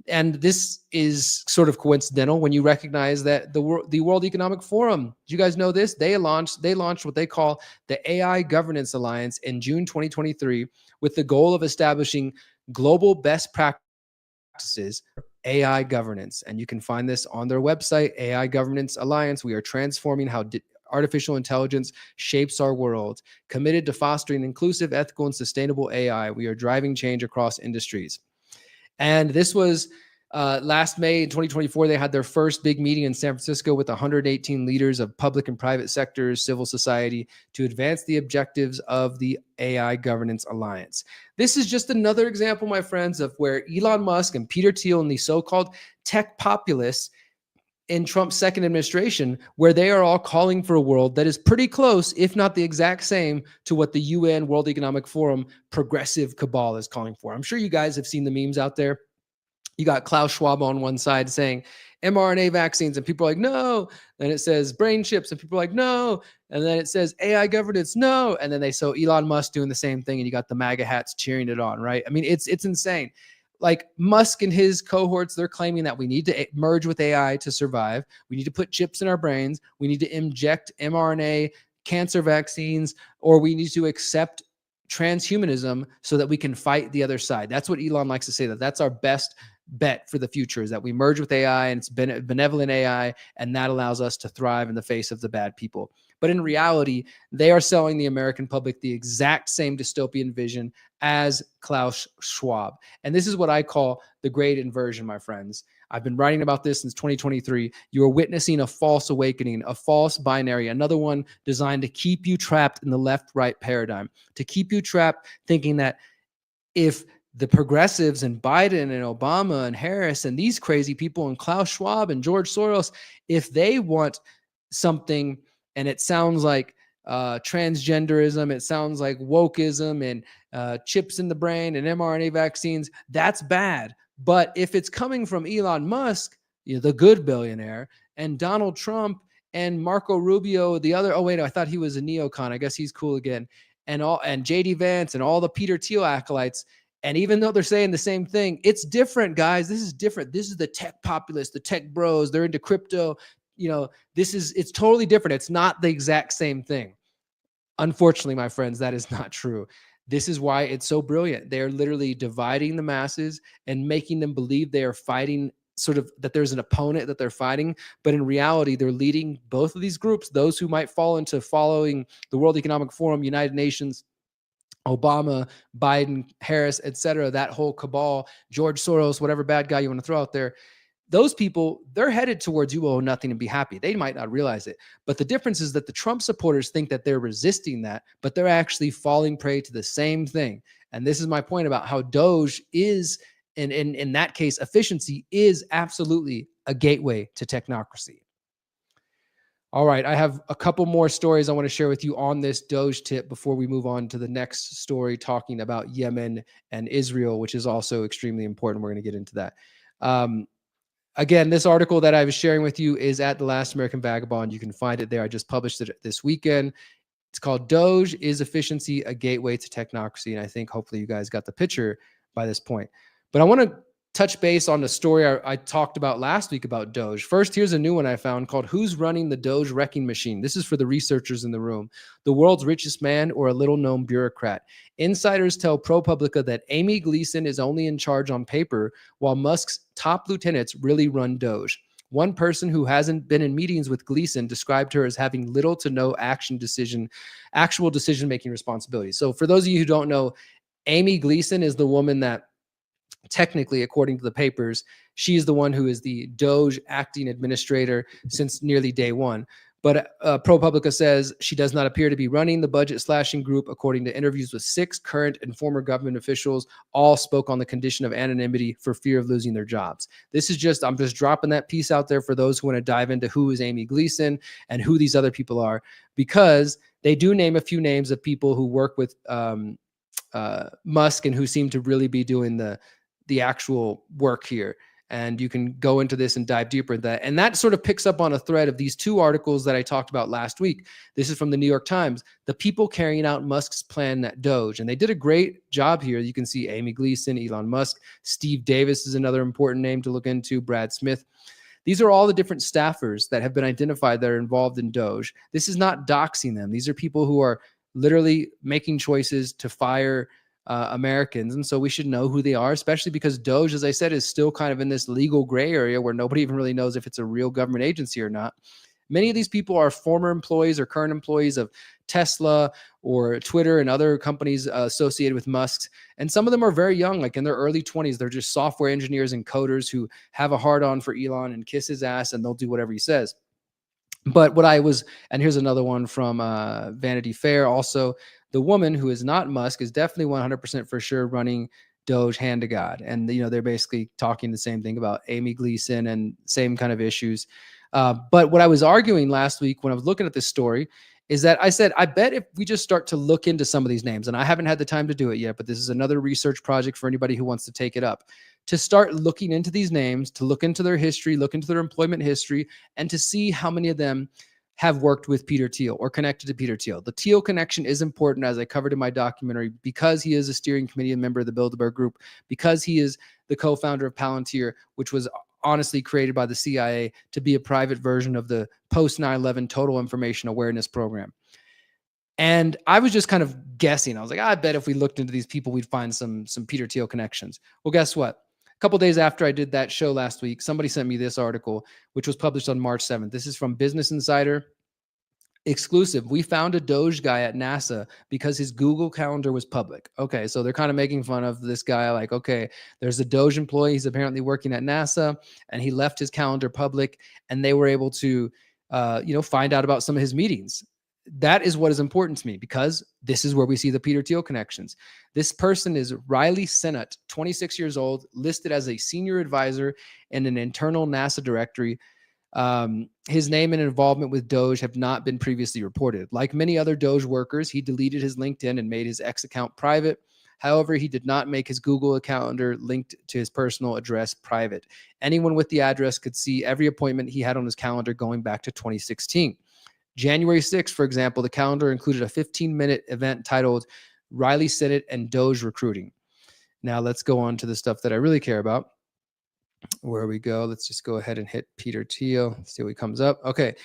[SPEAKER 1] And this is sort of coincidental when you recognize that the World Economic Forum, do you guys know this? They launched what they call the AI Governance Alliance in June 2023 with the goal of establishing global best practices AI governance. And you can find this on their website, AI Governance Alliance. We are transforming how artificial intelligence shapes our world. Committed to fostering inclusive, ethical, and sustainable AI, we are driving change across industries. And this was last May in 2024. They had their first big meeting in San Francisco with 118 leaders of public and private sectors, civil society, to advance the objectives of the AI Governance Alliance. This is just another example, my friends, of where Elon Musk and Peter Thiel and the so-called tech populists in Trump's second administration, where they are all calling for a world that is pretty close, if not the exact same, to what the UN World Economic Forum progressive cabal is calling for. I'm sure you guys have seen the memes out there. You got Klaus Schwab on one side saying mRNA vaccines, and people are like, no. Then it says brain chips, and people are like, no. And then it says AI governance, no. And then they saw Elon Musk doing the same thing, and you got the MAGA hats cheering it on, right? I mean, it's insane. Like Musk and his cohorts, they're claiming that we need to merge with AI to survive. We need to put chips in our brains. We need to inject mRNA cancer vaccines, or we need to accept transhumanism so that we can fight the other side. That's what Elon likes to say, that's our best bet for the future, is that we merge with AI, and it's benevolent AI, and that allows us to thrive in the face of the bad people. But in reality, they are selling the American public the exact same dystopian vision as Klaus Schwab. And this is what I call the great inversion, my friends. I've been writing about this since 2023. You are witnessing a false awakening, a false binary, another one designed to keep you trapped in the left-right paradigm, to keep you trapped thinking that if the progressives and Biden and Obama and Harris and these crazy people and Klaus Schwab and George Soros, if they want something and it sounds like transgenderism. It sounds like wokeism and chips in the brain and mRNA vaccines. That's bad. But if it's coming from Elon Musk, the good billionaire, and Donald Trump and Marco Rubio, the other, oh wait, I thought he was a neocon. I guess he's cool again. And JD Vance and all the Peter Thiel acolytes. And even though they're saying the same thing, it's different, guys. This is different. This is the tech populists, the tech bros. They're into crypto. It's totally different. It's not the exact same thing. Unfortunately, my friends, that is not true. This is why it's so brilliant. They're literally dividing the masses and making them believe they are fighting, sort of that there's an opponent that they're fighting. But in reality, they're leading both of these groups, those who might fall into following the World Economic Forum, United Nations, Obama, Biden, Harris, etc., that whole cabal, George Soros, whatever bad guy you want to throw out there. Those people, they're headed towards you owe nothing and be happy. They might not realize it. But the difference is that the Trump supporters think that they're resisting that, but they're actually falling prey to the same thing. And this is my point about how DOGE is, in that case, efficiency is absolutely a gateway to technocracy. All right, I have a couple more stories I want to share with you on this DOGE tip before we move on to the next story talking about Yemen and Israel, which is also extremely important. We're going to get into that. Again, this article that I was sharing with you is at The Last American Vagabond. You can find it there. I just published it this weekend. It's called DOGE Is Efficiency a Gateway to Technocracy? And I think hopefully you guys got the picture by this point. But I want to touch base on the story I talked about last week about DOGE. First, here's a new one I found called Who's Running the DOGE Wrecking Machine? This is for the researchers in the room. The world's richest man or a little-known bureaucrat? Insiders tell ProPublica that Amy Gleason is only in charge on paper, while Musk's top lieutenants really run DOGE. One person who hasn't been in meetings with Gleason described her as having little to no actual decision-making responsibility. So for those of you who don't know, Amy Gleason is the woman that technically, according to the papers, she's the one who is the DOGE acting administrator since nearly day one. But ProPublica says she does not appear to be running the budget slashing group. According to interviews with 6 current and former government officials, all spoke on the condition of anonymity for fear of losing their jobs. This is just, I'm just dropping that piece out there for those who want to dive into who is Amy Gleason and who these other people are, because they do name a few names of people who work with Musk and who seem to really be doing the actual work here. And you can go into this and dive deeper into that. And that sort of picks up on a thread of these 2 articles that I talked about last week. This is from the New York Times, the people carrying out Musk's plan at DOGE. And they did a great job here. You can see Amy Gleason, Elon Musk, Steve Davis is another important name to look into, Brad Smith. These are all the different staffers that have been identified that are involved in DOGE. This is not doxing them. These are people who are literally making choices to fire Americans. And so we should know who they are, especially because DOGE, as I said, is still kind of in this legal gray area where nobody even really knows if it's a real government agency or not. Many of these people are former employees or current employees of Tesla or Twitter and other companies associated with Musk. And some of them are very young, like in their early 20s. They're just software engineers and coders who have a hard-on for Elon and kiss his ass, and they'll do whatever he says. But and here's another one from Vanity Fair also, the woman who is not Musk is definitely 100% for sure running DOGE hand to God. And, they're basically talking the same thing about Amy Gleason and same kind of issues. But what I was arguing last week when I was looking at this story is that I said, I bet if we just start to look into some of these names, and I haven't had the time to do it yet, but this is another research project for anybody who wants to take it up, to start looking into these names, to look into their history, look into their employment history, and to see how many of them have worked with Peter Thiel or connected to Peter Thiel. The Thiel connection is important, as I covered in my documentary, because he is a steering committee and member of the Bilderberg Group, because he is the co-founder of Palantir, which was honestly created by the CIA to be a private version of the post 9/11 total information awareness program. And I was just kind of guessing. I was like, I bet if we looked into these people, we'd find some Peter Thiel connections. Well, guess what? A couple days after I did that show last week, somebody sent me this article, which was published on March 7th. This is from Business Insider. Exclusive. We found a DOGE guy at NASA because his Google Calendar was public. Okay, so they're kind of making fun of this guy. Like, okay, there's a DOGE employee. He's apparently working at NASA, and he left his calendar public, and they were able to, find out about some of his meetings. That is what is important to me, because this is where we see the Peter Thiel connections. This person is Riley Sennett, 26 years old, listed as a senior advisor in an internal NASA directory. His name and involvement with Doge have not been previously reported. Like many other Doge workers, he deleted his LinkedIn and made his X account private. However, he did not make his Google calendar linked to his personal address private. Anyone with the address could see every appointment he had on his calendar going back to 2016. January 6th, for example, the calendar included a 15-minute event titled Riley Senate and Doge Recruiting. Now let's go on to the stuff that I really care about. Where we go, let's just go ahead and hit Peter Thiel, see what comes up. Okay.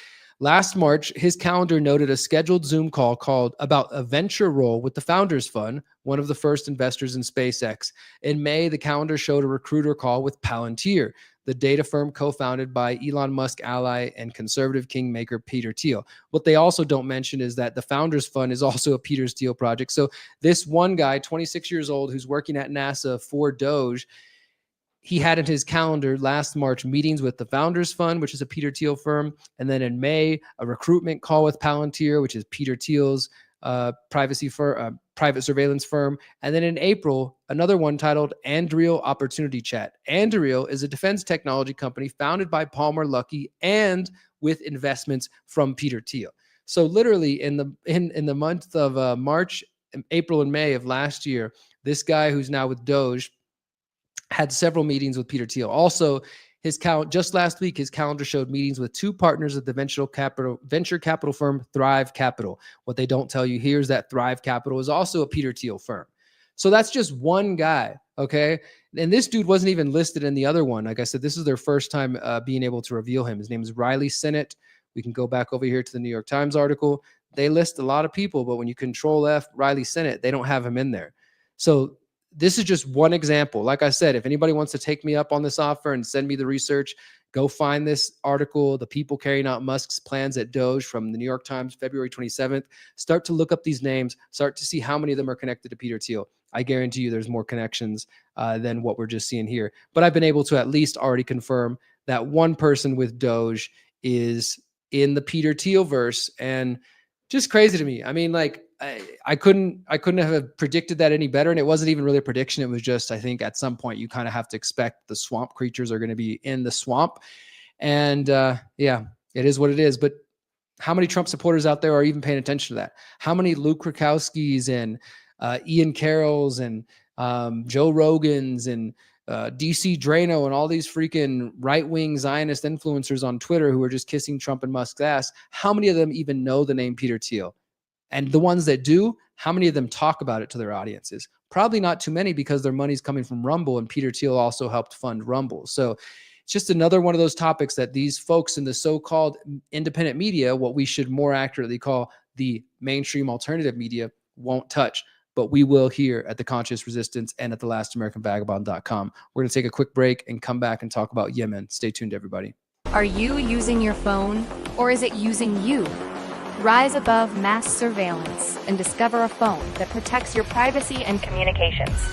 [SPEAKER 1] Last March, his calendar noted a scheduled Zoom call called about a venture role with the Founders Fund, one of the first investors in SpaceX. In May, the calendar showed a recruiter call with Palantir, the data firm co-founded by Elon Musk ally and conservative kingmaker Peter Thiel. What they also don't mention is that the Founders Fund is also a Peter Thiel project. So this one guy, 26 years old, who's working at NASA for Doge, he had in his calendar last March meetings with the Founders Fund, which is a Peter Thiel firm. And then in May, a recruitment call with Palantir, which is Peter Thiel's private surveillance firm. And then in April, another one titled Anduril Opportunity Chat. Anduril is a defense technology company founded by Palmer Luckey and with investments from Peter Thiel. So literally in the month of March, April, and May of last year, this guy who's now with Doge had several meetings with Peter Thiel. Also, just last week, his calendar showed meetings with two partners of the venture capital firm Thrive Capital. What they don't tell you here is that Thrive Capital is also a Peter Thiel firm. So that's just one guy, okay? And this dude wasn't even listed in the other one. Like I said, this is their first time being able to reveal him. His name is Riley Senate. We can go back over here to the New York Times article. They list a lot of people, but when you Control F Riley Senate, they don't have him in there. So this is just one example. Like I said, if anybody wants to take me up on this offer and send me the research, go find this article, The People Carrying Out Musk's Plans at Doge from the New York Times, February 27th. Start to look up these names, start to see how many of them are connected to Peter Thiel. I guarantee you there's more connections than what we're just seeing here. But I've been able to at least already confirm that one person with Doge is in the Peter Thiel verse, and just crazy to me. I mean, like, I couldn't have predicted that any better. And it wasn't even really a prediction. It was just, I think at some point you kind of have to expect the swamp creatures are going to be in the swamp. And yeah, it is what it is. But how many Trump supporters out there are even paying attention to that? How many Luke Krakowskis and Ian Carrolls and Joe Rogans and DC Drano and all these freaking right-wing Zionist influencers on Twitter who are just kissing Trump and Musk's ass? How many of them even know the name Peter Thiel? And the ones that do, how many of them talk about it to their audiences? Probably not too many, because their money's coming from Rumble, and Peter Thiel also helped fund Rumble. So it's just another one of those topics that these folks in the so-called independent media, what we should more accurately call the mainstream alternative media, won't touch. But we will here at The Conscious Resistance and at thelastamericanvagabond.com. We're going to take a quick break and come back and talk about Yemen. Stay tuned, everybody.
[SPEAKER 7] Are you using your phone, or is it using you? Rise above mass surveillance and discover a phone that protects your privacy and communications.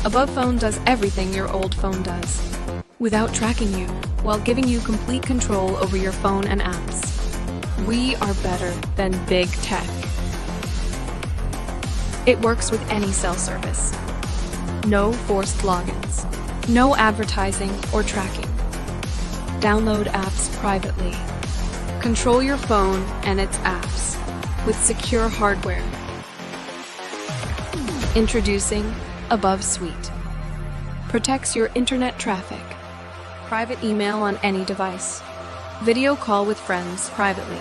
[SPEAKER 8] Above Phone does everything your old phone does, without tracking you, while giving you complete control over your phone and apps. We are better than big tech. It works with any cell service. No forced logins. No advertising or tracking. Download apps privately. Control your phone and its apps with secure hardware. Introducing Above Suite. Protects your internet traffic. Private email on any device. Video call with friends privately.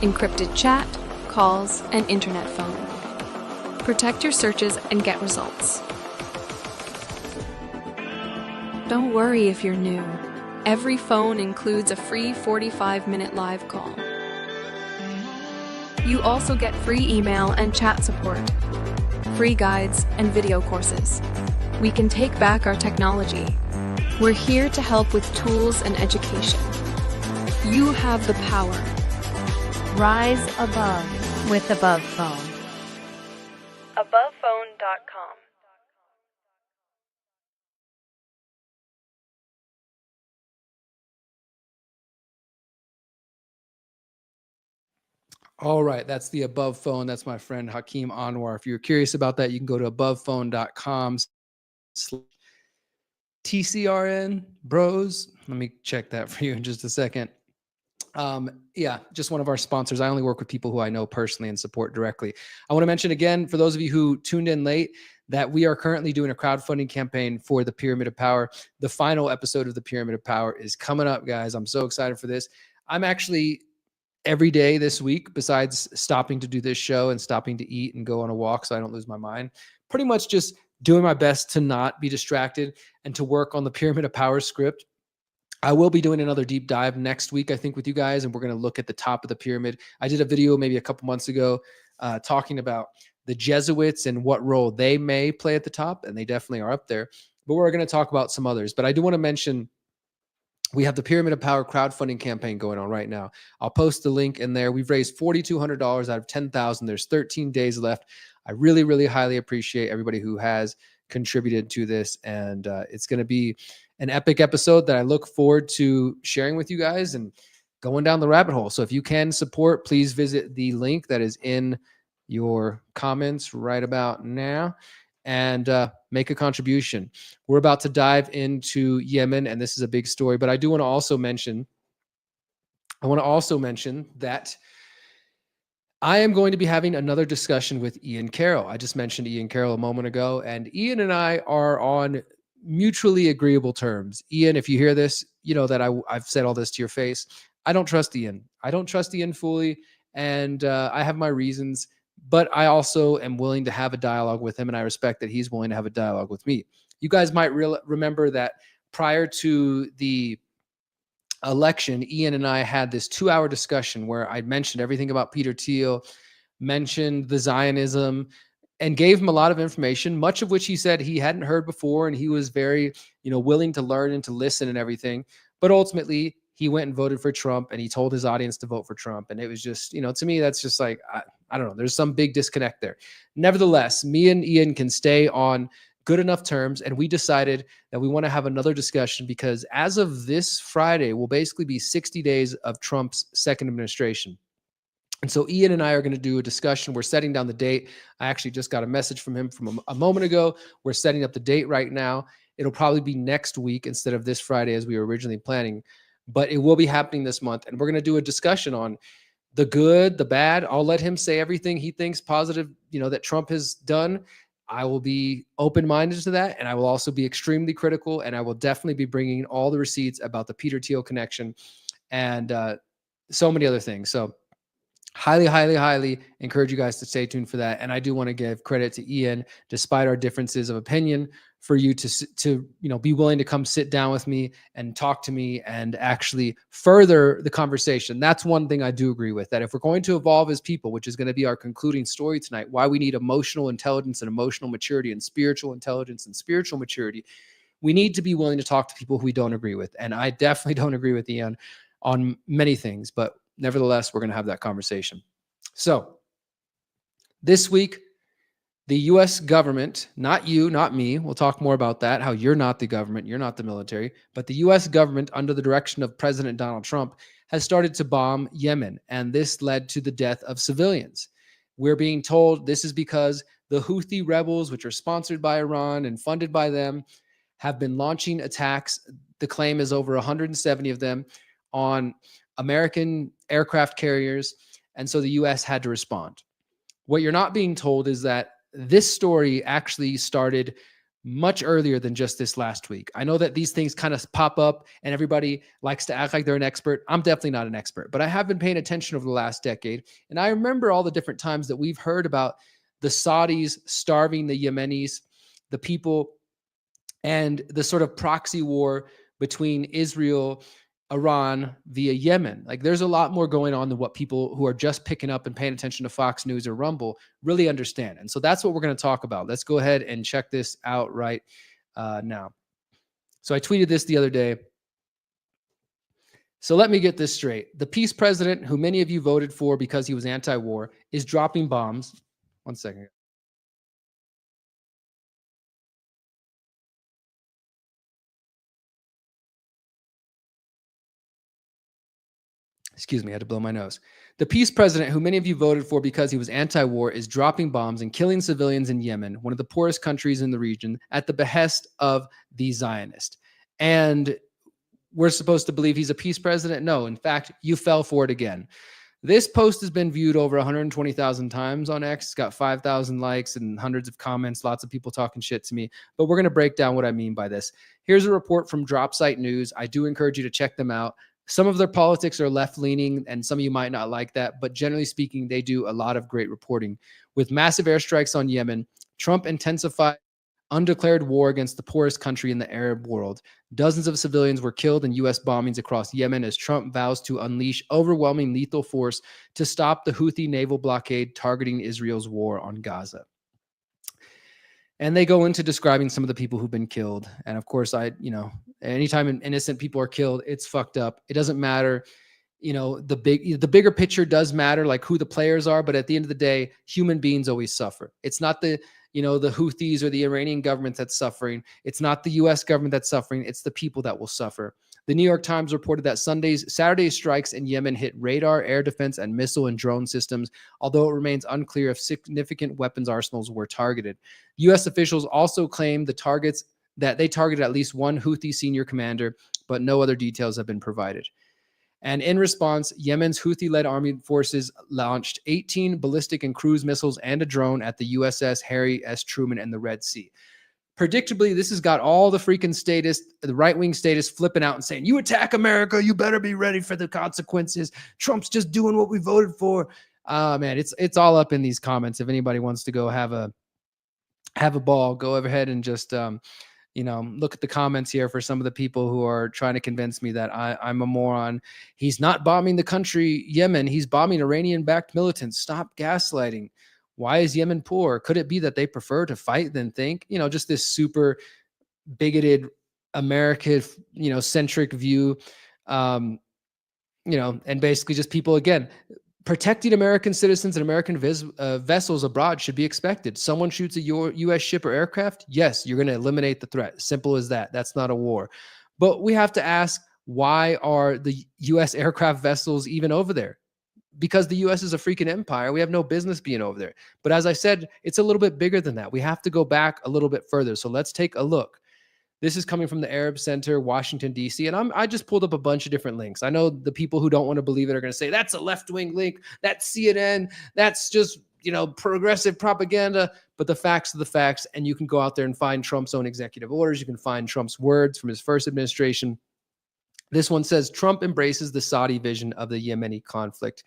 [SPEAKER 8] Encrypted chat, calls, and internet phone. Protect your searches and get results. Don't worry if you're new. Every phone includes a free 45-minute live call. You also get free email and chat support, free guides and video courses. We can take back our technology. We're here to help with tools and education. You have the power.
[SPEAKER 7] Rise above with Above Phone.
[SPEAKER 8] AbovePhone.com.
[SPEAKER 1] All right, that's the Above Phone. That's my friend Hakeem Anwar. If you're curious about that, you can go to abovephone.com. TCRN Bros. Let me check that for you in just a second. Yeah, just one of our sponsors. I only work with people who I know personally and support directly. I want to mention again, for those of you who tuned in late, that we are currently doing a crowdfunding campaign for the Pyramid of Power. The final episode of the Pyramid of Power is coming up, guys. I'm so excited for this. I'm actually every day this week, besides stopping to do this show and stopping to eat and go on a walk so I don't lose my mind, pretty much just doing my best to not be distracted and to work on the Pyramid of Power script. I will be doing another deep dive next week, I think, with you guys, and we're going to look at the top of the pyramid. I did a video maybe a couple months ago talking about the Jesuits and what role they may play at the top, and they definitely are up there. But we're going to talk about some others. But I do want to mention we have the Pyramid of Power crowdfunding campaign going on right now. I'll post the link in there. We've raised $4,200 out of 10,000. There's 13 days left. I really, really highly appreciate everybody who has contributed to this, and it's going to be an epic episode that I look forward to sharing with you guys and going down the rabbit hole. So if you can support, please visit the link that is in your comments right about now and make a contribution. We're about to dive into Yemen, and this is a big story, but I do want to also mention, that I am going to be having another discussion with Ian Carroll. I just mentioned Ian Carroll a moment ago, and Ian and I are on mutually agreeable terms. Ian, if you hear this, you know that I've said all this to your face. I don't trust Ian. I don't trust Ian fully, and I have my reasons, but I also am willing to have a dialogue with him, and I respect that he's willing to have a dialogue with me. You guys might remember that prior to the election, Ian and I had this 2-hour discussion where I mentioned everything about Peter Thiel, mentioned the Zionism, and gave him a lot of information, much of which he said he hadn't heard before, and he was very, willing to learn and to listen and everything. But ultimately, he went and voted for Trump, and he told his audience to vote for Trump. And it was just, to me, that's just like, I don't know, there's some big disconnect there. Nevertheless, me and Ian can stay on good enough terms, and we decided that we want to have another discussion because as of this Friday will basically be 60 days of Trump's second administration. And so Ian and I are going to do a discussion. We're setting down the date. I actually just got a message from him from a moment ago. We're setting up the date right now. It'll probably be next week instead of this Friday as we were originally planning, but it will be happening this month. And we're going to do a discussion on the good, the bad. I'll let him say everything he thinks positive, that Trump has done. I will be open-minded to that, and I will also be extremely critical, and I will definitely be bringing all the receipts about the Peter Thiel connection and so many other things. So highly, highly, highly encourage you guys to stay tuned for that. And I do want to give credit to Ian, despite our differences of opinion, for you to be willing to come sit down with me and talk to me and actually further the conversation. That's one thing I do agree with, that if we're going to evolve as people, which is going to be our concluding story tonight, why we need emotional intelligence and emotional maturity and spiritual intelligence and spiritual maturity, we need to be willing to talk to people who we don't agree with. And I definitely don't agree with Ian on many things, but nevertheless, we're going to have that conversation. So this week, the U.S. government, not you, not me, we'll talk more about that, how you're not the government, you're not the military, but the U.S. government under the direction of President Donald Trump has started to bomb Yemen, and this led to the death of civilians. We're being told this is because the Houthi rebels, which are sponsored by Iran and funded by them, have been launching attacks. The claim is over 170 of them on American aircraft carriers, and so the U.S. had to respond. What you're not being told is that this story actually started much earlier than just this last week. I know that these things kind of pop up and everybody likes to act like they're an expert. I'm definitely not an expert, but I have been paying attention over the last decade. And I remember all the different times that we've heard about the Saudis starving the Yemenis, the people, and the sort of proxy war between Israel, Iran via Yemen. Like there's a lot more going on than what people who are just picking up and paying attention to Fox News or Rumble really understand. And so that's what we're going to talk about. Let's go ahead and check this out right now. So I tweeted this the other day. So let me get this straight. The peace president, who many of you voted for because he was anti-war, is dropping bombs. One second. Excuse me, I had to blow my nose. The peace president, who many of you voted for because he was anti-war, is dropping bombs and killing civilians in Yemen, one of the poorest countries in the region, at the behest of the Zionist. And we're supposed to believe he's a peace president? No, in fact, you fell for it again. This post has been viewed over 120,000 times on X. It's got 5,000 likes and hundreds of comments, lots of people talking shit to me. But we're going to break down what I mean by this. Here's a report from Dropsite News. I do encourage you to check them out. Some of their politics are left-leaning, and some of you might not like that. But generally speaking, they do a lot of great reporting. With massive airstrikes on Yemen, Trump intensified undeclared war against the poorest country in the Arab world. Dozens of civilians were killed in U.S. bombings across Yemen as Trump vows to unleash overwhelming lethal force to stop the Houthi naval blockade targeting Israel's war on Gaza. And they go into describing some of the people who've been killed. And of course, anytime innocent people are killed, it's fucked up. It doesn't matter. The bigger picture does matter, like who the players are. But at the end of the day, human beings always suffer. It's not the Houthis or the Iranian government that's suffering. It's not the U.S. government that's suffering. It's the people that will suffer. The New York Times reported that Saturday's strikes in Yemen hit radar, air defense, and missile and drone systems, although it remains unclear if significant weapons arsenals were targeted. U.S. officials also claimed that they targeted at least one Houthi senior commander, but no other details have been provided. And in response, Yemen's Houthi-led army forces launched 18 ballistic and cruise missiles and a drone at the USS Harry S. Truman in the Red Sea. Predictably, this has got all the freaking the right-wing status flipping out and saying, you attack America, you better be ready for the consequences. Trump's just doing what we voted for. Man, it's all up in these comments. If anybody wants to go have a ball, go ahead and just look at the comments here for some of the people who are trying to convince me that I'm a moron. He's not bombing the country, Yemen. He's bombing Iranian-backed militants. Stop gaslighting. Why is Yemen poor? Could it be that they prefer to fight than think? Just this super bigoted American, centric view. And basically just people, again, protecting American citizens and American vessels abroad should be expected. Someone shoots a U.S. ship or aircraft, yes, you're going to eliminate the threat. Simple as that. That's not a war. But we have to ask, why are the U.S. aircraft vessels even over there? Because the U.S. is a freaking empire. We have no business being over there. But as I said, it's a little bit bigger than that. We have to go back a little bit further. So let's take a look. This is coming from the Arab Center, Washington, D.C. And I just pulled up a bunch of different links. I know the people who don't want to believe it are going to say, that's a left-wing link. That's CNN. That's just, progressive propaganda. But the facts are the facts. And you can go out there and find Trump's own executive orders. You can find Trump's words from his first administration. This one says, Trump embraces the Saudi vision of the Yemeni conflict.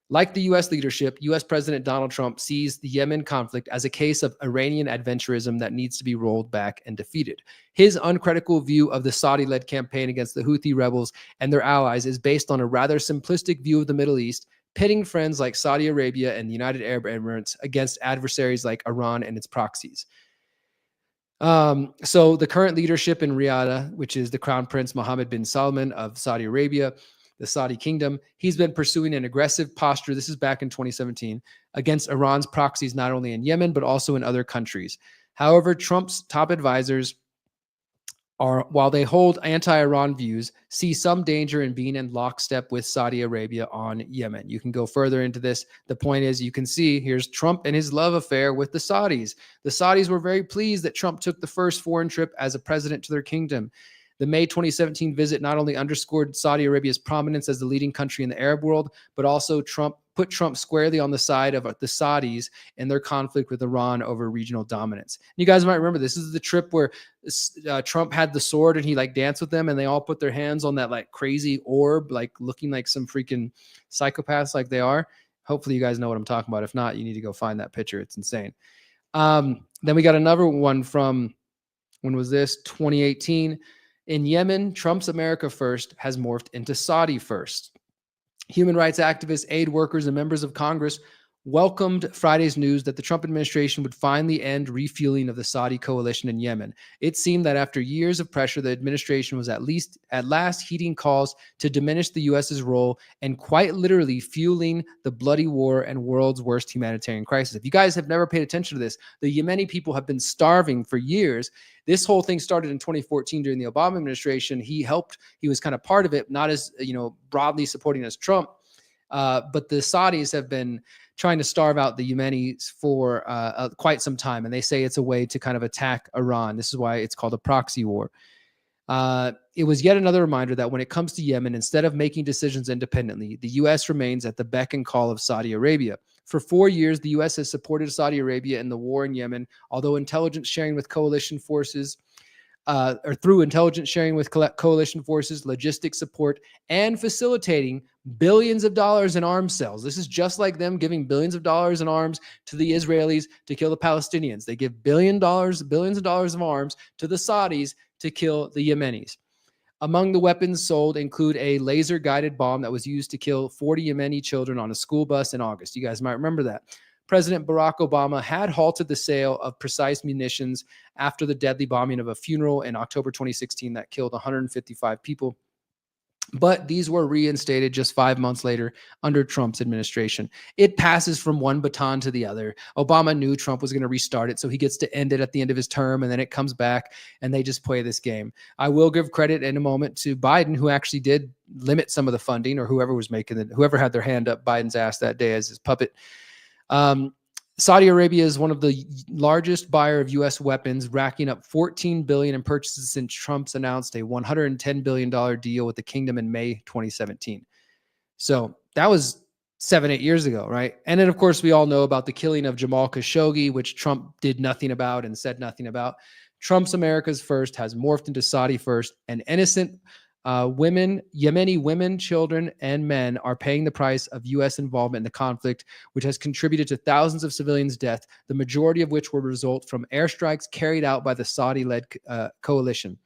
[SPEAKER 1] Like the U.S. leadership, U.S. President Donald Trump sees the Yemen conflict as a case of Iranian adventurism that needs to be rolled back and defeated. His uncritical view of the Saudi-led campaign against the Houthi rebels and their allies is based on a rather simplistic view of the Middle East, pitting friends like Saudi Arabia and the United Arab Emirates against adversaries like Iran and its proxies. So the current leadership in Riyadh, which is the Crown Prince Mohammed bin Salman of Saudi Arabia, the Saudi kingdom, he's been pursuing an aggressive posture, this is back in 2017, against Iran's proxies, not only in Yemen, but also in other countries. However, Trump's top advisors while they hold anti-Iran views, see some danger in being in lockstep with Saudi Arabia on Yemen. You can go further into this. The point is, you can see here's Trump and his love affair with the Saudis. The Saudis were very pleased that Trump took the first foreign trip as a president to their kingdom. The May 2017 visit not only underscored Saudi Arabia's prominence as the leading country in the Arab world, but also put Trump squarely on the side of the Saudis in their conflict with Iran over regional dominance. And you guys might remember this is the trip where Trump had the sword and he danced with them and they all put their hands on that crazy orb, looking like some freaking psychopaths like they are. Hopefully you guys know what I'm talking about. If not, you need to go find that picture. It's insane. Then we got another one from, when was this? 2018. In Yemen, Trump's America First has morphed into Saudi First. Human rights activists, aid workers, and members of Congress welcomed Friday's news that the Trump administration would finally end refueling of the Saudi coalition in Yemen. It seemed that after years of pressure, the administration was at last heeding calls to diminish the U.S.'s role and quite literally fueling the bloody war and world's worst humanitarian crisis. If you guys have never paid attention to this, the Yemeni people have been starving for years. This whole thing started in 2014 during the Obama administration. He was kind of part of it, not as, broadly supporting as Trump. But the Saudis have been trying to starve out the Yemenis for quite some time. And they say it's a way to kind of attack Iran. This is why it's called a proxy war. It was yet another reminder that when it comes to Yemen, instead of making decisions independently, the U.S. remains at the beck and call of Saudi Arabia. For 4 years, the U.S. has supported Saudi Arabia in the war in Yemen, although intelligence sharing with coalition forces, coalition forces, logistics support, and facilitating billions of dollars in arms sales. This is just like them giving billions of dollars in arms to the Israelis to kill the Palestinians. They give billions of dollars of arms to the Saudis to kill the Yemenis. Among the weapons sold include a laser-guided bomb that was used to kill 40 Yemeni children on a school bus in August. You guys might remember that. President Barack Obama had halted the sale of precise munitions after the deadly bombing of a funeral in October 2016 that killed 155 people. But these were reinstated just 5 months later under Trump's administration. It passes from one baton to the other. Obama knew Trump was going to restart it, so he gets to end it at the end of his term, and then it comes back, and they just play this game. I will give credit in a moment to Biden, who actually did limit some of the funding, or whoever was making it, whoever had their hand up Biden's ass that day as his puppet. Saudi Arabia is one of the largest buyer of U.S. weapons, racking up $14 billion in purchases since Trump's announced a $110 billion deal with the kingdom in May 2017. So that was 7-8 years ago, right? And then, of course, we all know about the killing of Jamal Khashoggi, which Trump did nothing about and said nothing about. Trump's America's First has morphed into Saudi First, and innocent Yemeni women, children, and men are paying the price of U.S. involvement in the conflict, which has contributed to thousands of civilians' death, the majority of which will result from airstrikes carried out by the Saudi-led coalition.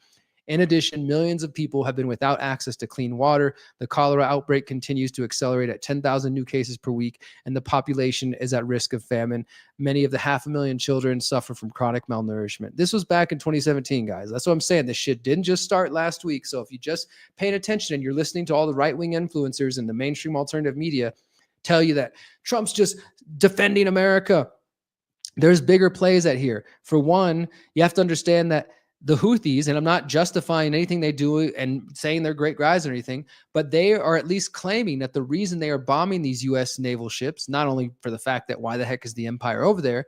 [SPEAKER 1] In addition, millions of people have been without access to clean water. The cholera outbreak continues to accelerate at 10,000 new cases per week, and the population is at risk of famine. Many of the 500,000 children suffer from chronic malnourishment. This was back in 2017, guys. That's what I'm saying. This shit didn't just start last week. So if you just paying attention and you're listening to all the right-wing influencers and the mainstream alternative media tell you that Trump's just defending America, there's bigger plays at here. For one, you have to understand that the Houthis, and I'm not justifying anything they do and saying they're great guys or anything, but they are at least claiming that the reason they are bombing these U.S. naval ships, not only for the fact that why the heck is the empire over there,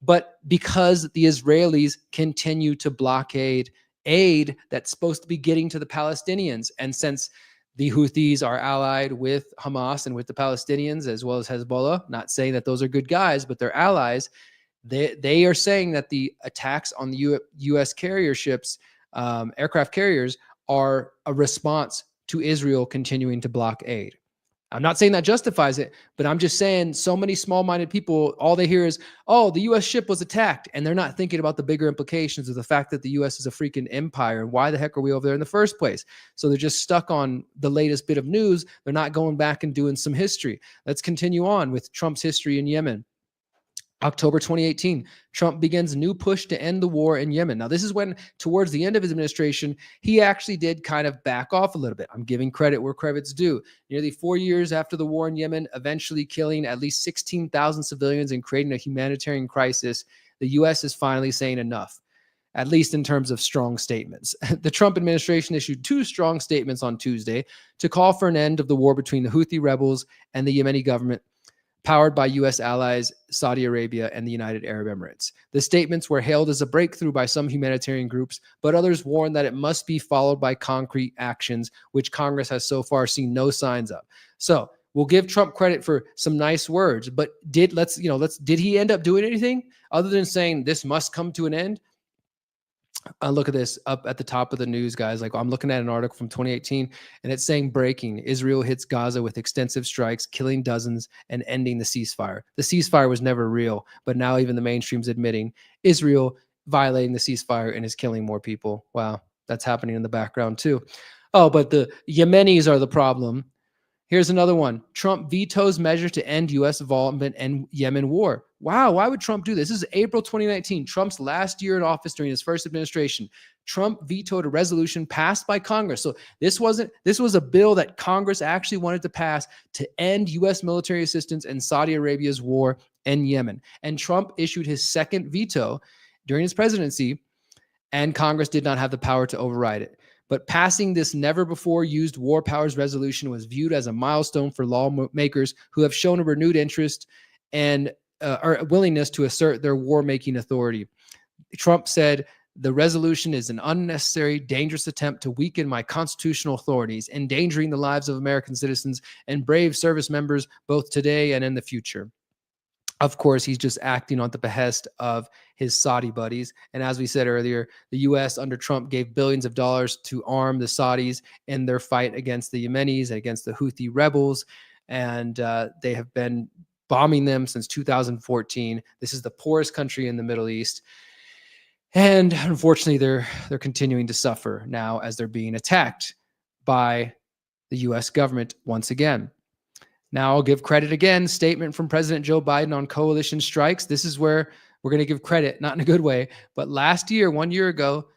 [SPEAKER 1] but because the Israelis continue to blockade aid that's supposed to be getting to the Palestinians. And since the Houthis are allied with Hamas and with the Palestinians, as well as Hezbollah, not saying that those are good guys, but they're allies, they are saying that the attacks on the U.S. carrier ships, aircraft carriers, are a response to Israel continuing to block aid. I'm not saying that justifies it, but I'm just saying so many small-minded people, all they hear is, oh, the U.S. ship was attacked, and they're not thinking about the bigger implications of the fact that the U.S. is a freaking empire, and why the heck are we over there in the first place? So they're just stuck on the latest bit of news. They're not going back and doing some history. Let's continue on with Trump's history in Yemen. October 2018, Trump begins a new push to end the war in Yemen. Now, this is when, towards the end of his administration, he actually did kind of back off a little bit. I'm giving credit where credit's due. Nearly 4 years after the war in Yemen, eventually killing at least 16,000 civilians and creating a humanitarian crisis, the U.S. is finally saying enough, at least in terms of strong statements. The Trump administration issued 2 strong statements on Tuesday to call for an end of the war between the Houthi rebels and the Yemeni government, powered by U.S. allies, Saudi Arabia, and the United Arab Emirates. The statements were hailed as a breakthrough by some humanitarian groups, but others warned that it must be followed by concrete actions, which Congress has so far seen no signs of. So we'll give Trump credit for some nice words, but did he end up doing anything other than saying this must come to an end? Look at this up at the top of the news, guys. Like, I'm looking at an article from 2018, and it's saying breaking: Israel hits Gaza with extensive strikes, killing dozens and ending the ceasefire. The ceasefire was never real, but now even the mainstream's admitting Israel violating the ceasefire and is killing more people. Wow, that's happening in the background too. Oh, but the Yemenis are the problem. Here's another one. Trump vetoes measure to end U.S. involvement in Yemen war. Wow, why would Trump do this? This is April 2019, Trump's last year in office during his first administration. Trump vetoed a resolution passed by Congress. So this was a bill that Congress actually wanted to pass to end U.S. military assistance in Saudi Arabia's war in Yemen. And Trump issued his second veto during his presidency, and Congress did not have the power to override it. But passing this never-before-used war powers resolution was viewed as a milestone for lawmakers who have shown a renewed interest and or willingness to assert their war-making authority. Trump said, the resolution is an unnecessary, dangerous attempt to weaken my constitutional authorities, endangering the lives of American citizens and brave service members both today and in the future. Of course, he's just acting on the behest of his Saudi buddies. And as we said earlier, the U.S. under Trump gave billions of dollars to arm the Saudis in their fight against the Yemenis and against the Houthi rebels. And they have been bombing them since 2014. This is the poorest country in the Middle East. And unfortunately, they're continuing to suffer now as they're being attacked by the U.S. government once again. Now I'll give credit again. Statement from President Joe Biden on coalition strikes. This is where we're going to give credit, not in a good way. But last year, 1 year ago,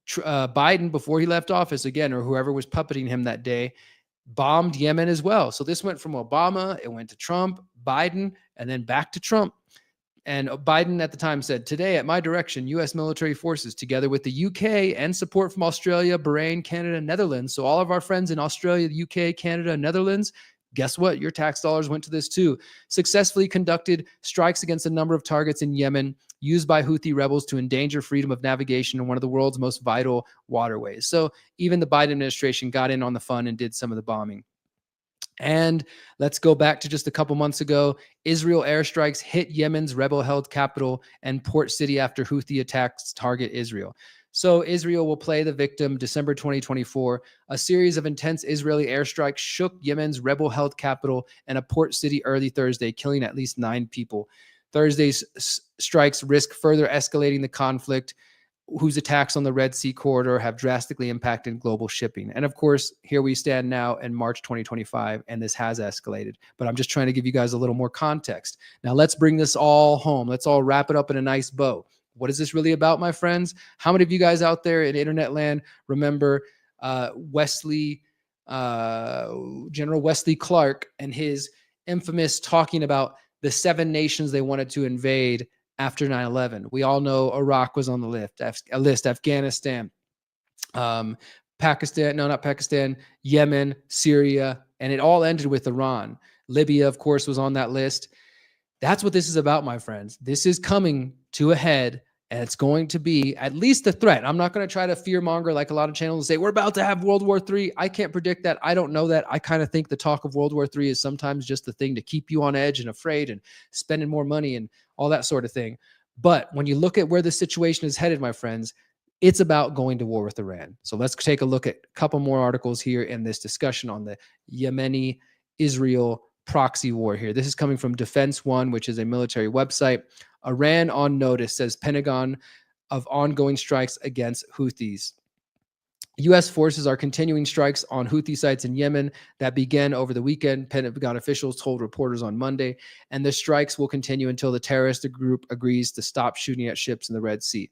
[SPEAKER 1] Biden, before he left office again, or whoever was puppeting him that day, bombed Yemen as well. So this went from Obama, it went to Trump, Biden, and then back to Trump. And Biden at the time said, today at my direction, U.S. military forces, together with the U.K. and support from Australia, Bahrain, Canada, Netherlands. So all of our friends in Australia, the U.K., Canada, and Netherlands, guess what? Your tax dollars went to this too. Successfully conducted strikes against a number of targets in Yemen used by Houthi rebels to endanger freedom of navigation in one of the world's most vital waterways. So even the Biden administration got in on the fun and did some of the bombing. And let's go back to just a couple months ago. Israel airstrikes hit Yemen's rebel-held capital and port city after Houthi attacks target Israel. So Israel will play the victim December 2024. A series of intense Israeli airstrikes shook Yemen's rebel-held capital and a port city early Thursday, killing at least 9 people. Thursday's strikes risk further escalating the conflict, whose attacks on the Red Sea corridor have drastically impacted global shipping. And of course, here we stand now in March 2025, and this has escalated. But I'm just trying to give you guys a little more context. Now let's bring this all home. Let's all wrap it up in a nice bow. What is this really about, my friends? How many of you guys out there in internet land remember General Wesley Clark and his infamous talking about the 7 nations they wanted to invade after 9/11? We all know Iraq was on the list, Afghanistan, Pakistan, no, not Pakistan, Yemen, Syria, and it all ended with Iran. Libya, of course, was on that list. That's what this is about, my friends. This is coming to a head, and it's going to be at least a threat. I'm not going to try to fearmonger like a lot of channels and say, we're about to have World War III. I can't predict that. I don't know that. I kind of think the talk of World War III is sometimes just the thing to keep you on edge and afraid and spending more money and all that sort of thing. But when you look at where the situation is headed, my friends, it's about going to war with Iran. So let's take a look at a couple more articles here in this discussion on the Yemen-Israeli Proxy war here. This is coming from Defense One, which is a military website. Iran on notice, says Pentagon, of ongoing strikes against Houthis. U.S. forces are continuing strikes on Houthi sites in Yemen that began over the weekend, Pentagon officials told reporters on Monday, and the strikes will continue until the terrorist group agrees to stop shooting at ships in the Red Sea.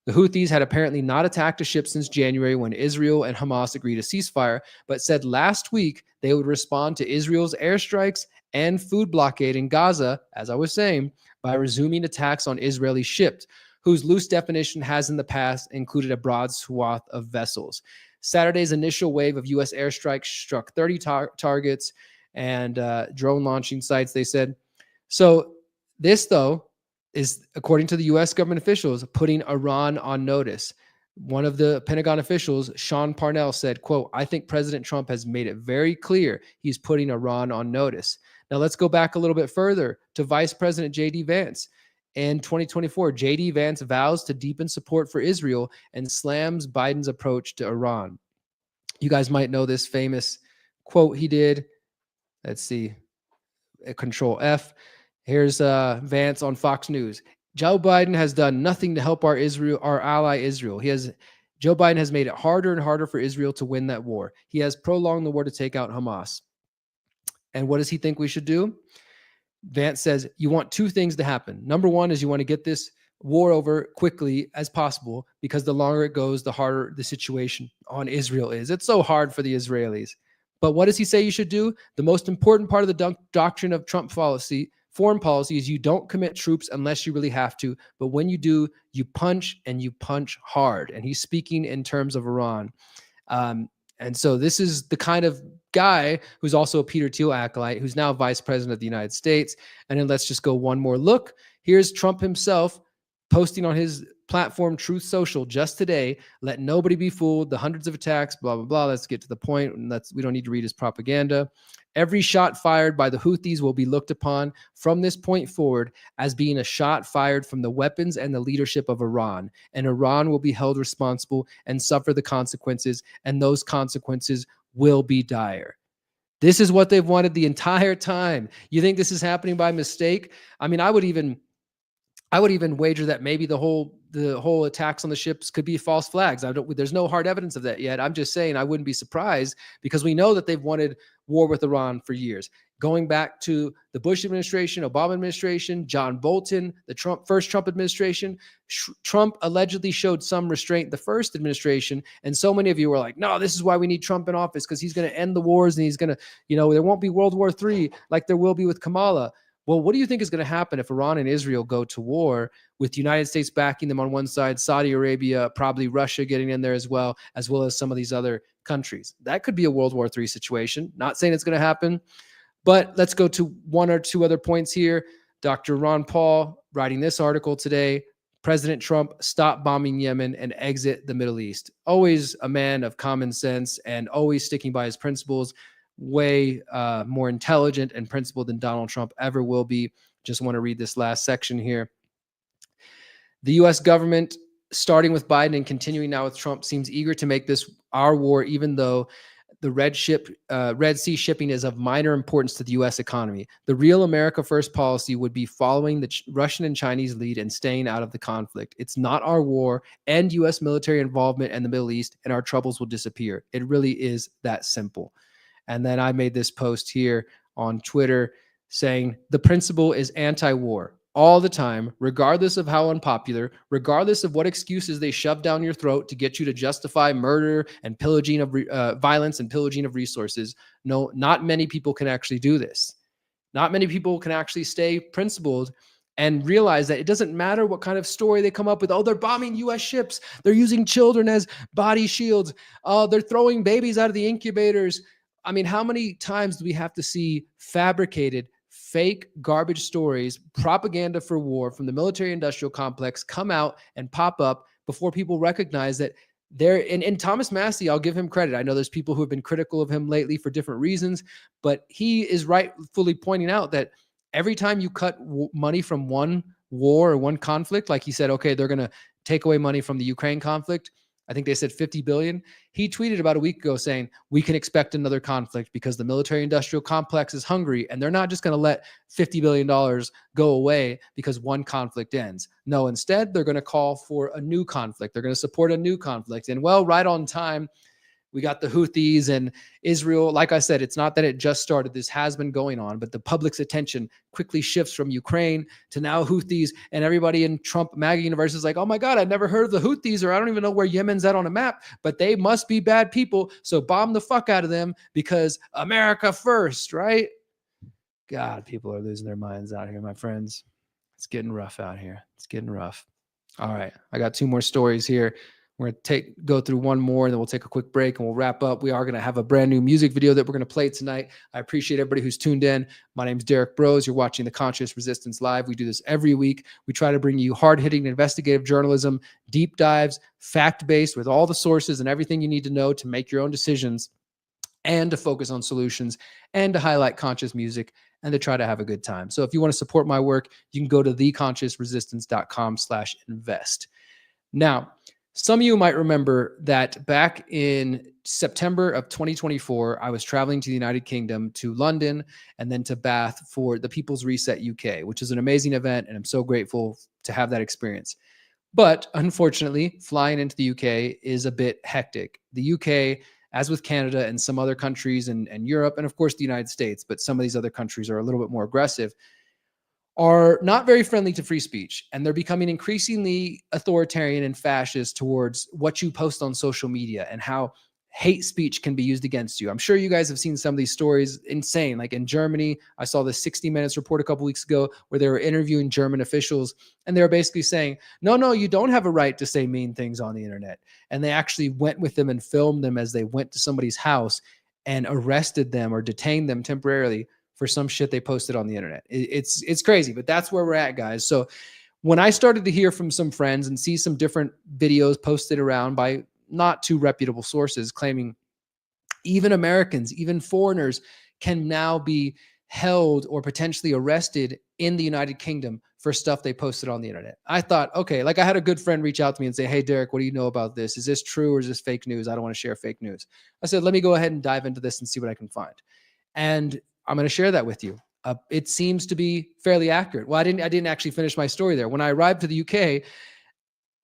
[SPEAKER 1] The Houthis had apparently not attacked a ship since January when Israel and Hamas agreed a ceasefire, but said last week they would respond to Israel's airstrikes and food blockade in Gaza, as I was saying, by resuming attacks on Israeli ships, whose loose definition has in the past included a broad swath of vessels. Saturday's initial wave of U.S. airstrikes struck 30 targets and drone launching sites, they said. So this, though, is, according to the U.S. government officials, putting Iran on notice. One of the Pentagon officials, Sean Parnell, said, quote, I think President Trump has made it very clear he's putting Iran on notice. Now let's go back a little bit further to Vice President J.D. Vance. In 2024, J.D. Vance vows to deepen support for Israel and slams Biden's approach to Iran. You guys might know this famous quote he did. Let's see, Control F. Here's Vance on Fox News. Joe Biden has done nothing to help our ally Israel. Joe Biden has made it harder and harder for Israel to win that war. He has prolonged the war to take out Hamas. And what does he think we should do? Vance says, you want two things to happen. Number one is you want to get this war over quickly as possible, because the longer it goes, the harder the situation on Israel is. It's so hard for the Israelis. But what does he say you should do? The most important part of the doctrine of Trump policy, foreign policy, is you don't commit troops unless you really have to. But when you do, you punch, and you punch hard. And he's speaking in terms of Iran. And so this is the kind of guy who's also a Peter Thiel acolyte, who's now vice president of the United States. And then let's just go one more look. Here's Trump himself posting on his platform, Truth Social, just today. Let nobody be fooled. The hundreds of attacks, blah, blah, blah. Let's get to the point. We don't need to read his propaganda. Every shot fired by the Houthis will be looked upon from this point forward as being a shot fired from the weapons and the leadership of Iran. And Iran will be held responsible and suffer the consequences, and those consequences will be dire. This is what they've wanted the entire time. You think this is happening by mistake? I mean, I would even wager that maybe the whole attacks on the ships could be false flags. There's no hard evidence of that yet. I'm just saying I wouldn't be surprised, because we know that they've wanted war with Iran for years. Going back to the Bush administration, Obama administration, John Bolton, the first Trump administration, Trump allegedly showed some restraint the first administration. And so many of you were like, no, this is why we need Trump in office, because he's going to end the wars, and he's going to, there won't be World War III like there will be with Kamala. Well, what do you think is going to happen if Iran and Israel go to war, with the United States backing them on one side, Saudi Arabia, probably Russia getting in there as well as some of these other countries? That could be a World War III situation. Not saying it's going to happen, but let's go to one or two other points here. Dr. Ron Paul writing this article today: President Trump, stop bombing Yemen and exit the Middle East. Always a man of common sense and always sticking by his principles. Way more intelligent and principled than Donald Trump ever will be. Just want to read this last section here. The U.S. government, starting with Biden and continuing now with Trump, seems eager to make this our war, even though the Red Sea shipping is of minor importance to the U.S. economy. The real America First policy would be following the Russian and Chinese lead and staying out of the conflict. It's not our war. End U.S. military involvement in the Middle East, and our troubles will disappear. It really is that simple. And then I made this post here on Twitter saying the principle is anti-war all the time, regardless of how unpopular, regardless of what excuses they shove down your throat to get you to justify murder and pillaging of violence and pillaging of resources. No, not many people can actually do this. Not many people can actually stay principled and realize that it doesn't matter what kind of story they come up with. Oh, they're bombing U.S. ships. They're using children as body shields. They're throwing babies out of the incubators. I mean, how many times do we have to see fabricated, fake, garbage stories, propaganda for war from the military-industrial complex come out and pop up before people recognize that they're in Thomas Massie? I'll give him credit. I know there's people who have been critical of him lately for different reasons, but he is rightfully pointing out that every time you cut money from one war or one conflict, like he said, okay, they're going to take away money from the Ukraine conflict. I think they said 50 billion. He tweeted about a week ago saying, we can expect another conflict because the military industrial complex is hungry, and they're not just going to let $50 billion go away because one conflict ends. No, instead, they're going to call for a new conflict. They're going to support a new conflict. And well, right on time, we got the Houthis and Israel. Like I said, it's not that it just started. This has been going on, but the public's attention quickly shifts from Ukraine to now Houthis, and everybody in Trump MAGA universe is like, oh my God, I've never heard of the Houthis, or I don't even know where Yemen's at on a map, but they must be bad people. So bomb the fuck out of them because America first, right? God, people are losing their minds out here, my friends. It's getting rough out here. It's getting rough. All right. I got two more stories here. We're going to go through one more, and then we'll take a quick break and we'll wrap up. We are going to have a brand new music video that we're going to play tonight. I appreciate everybody who's tuned in. My name is Derrick Broze. You're watching The Conscious Resistance Live. We do this every week. We try to bring you hard-hitting investigative journalism, deep dives, fact-based with all the sources and everything you need to know to make your own decisions, and to focus on solutions, and to highlight conscious music, and to try to have a good time. So if you want to support my work, you can go to theconsciousresistance.com/invest. Now, some of you might remember that back in September of 2024, I was traveling to the United Kingdom, to London, and then to Bath for the People's Reset UK, which is an amazing event, and I'm so grateful to have that experience. But unfortunately, flying into the UK is a bit hectic. The UK, as with Canada and some other countries and Europe, and of course the United States, but some of these other countries are a little bit more aggressive, are not very friendly to free speech. And they're becoming increasingly authoritarian and fascist towards what you post on social media and how hate speech can be used against you. I'm sure you guys have seen some of these stories, insane. Like in Germany, I saw the 60 Minutes report a couple weeks ago where they were interviewing German officials and they were basically saying, no, you don't have a right to say mean things on the internet. And they actually went with them and filmed them as they went to somebody's house and arrested them or detained them temporarily for some shit they posted on the internet. It's crazy, but that's where we're at, guys. So when I started to hear from some friends and see some different videos posted around by not too reputable sources claiming even Americans, even foreigners can now be held or potentially arrested in the United Kingdom for stuff they posted on the internet. I thought, okay, like I had a good friend reach out to me and say, hey, Derrick, what do you know about this? Is this true or is this fake news? I don't want to share fake news. I said, let me go ahead and dive into this and see what I can find. And I'm going to share that with you. It seems to be fairly accurate. Well, I didn't actually finish my story there. When I arrived to the UK,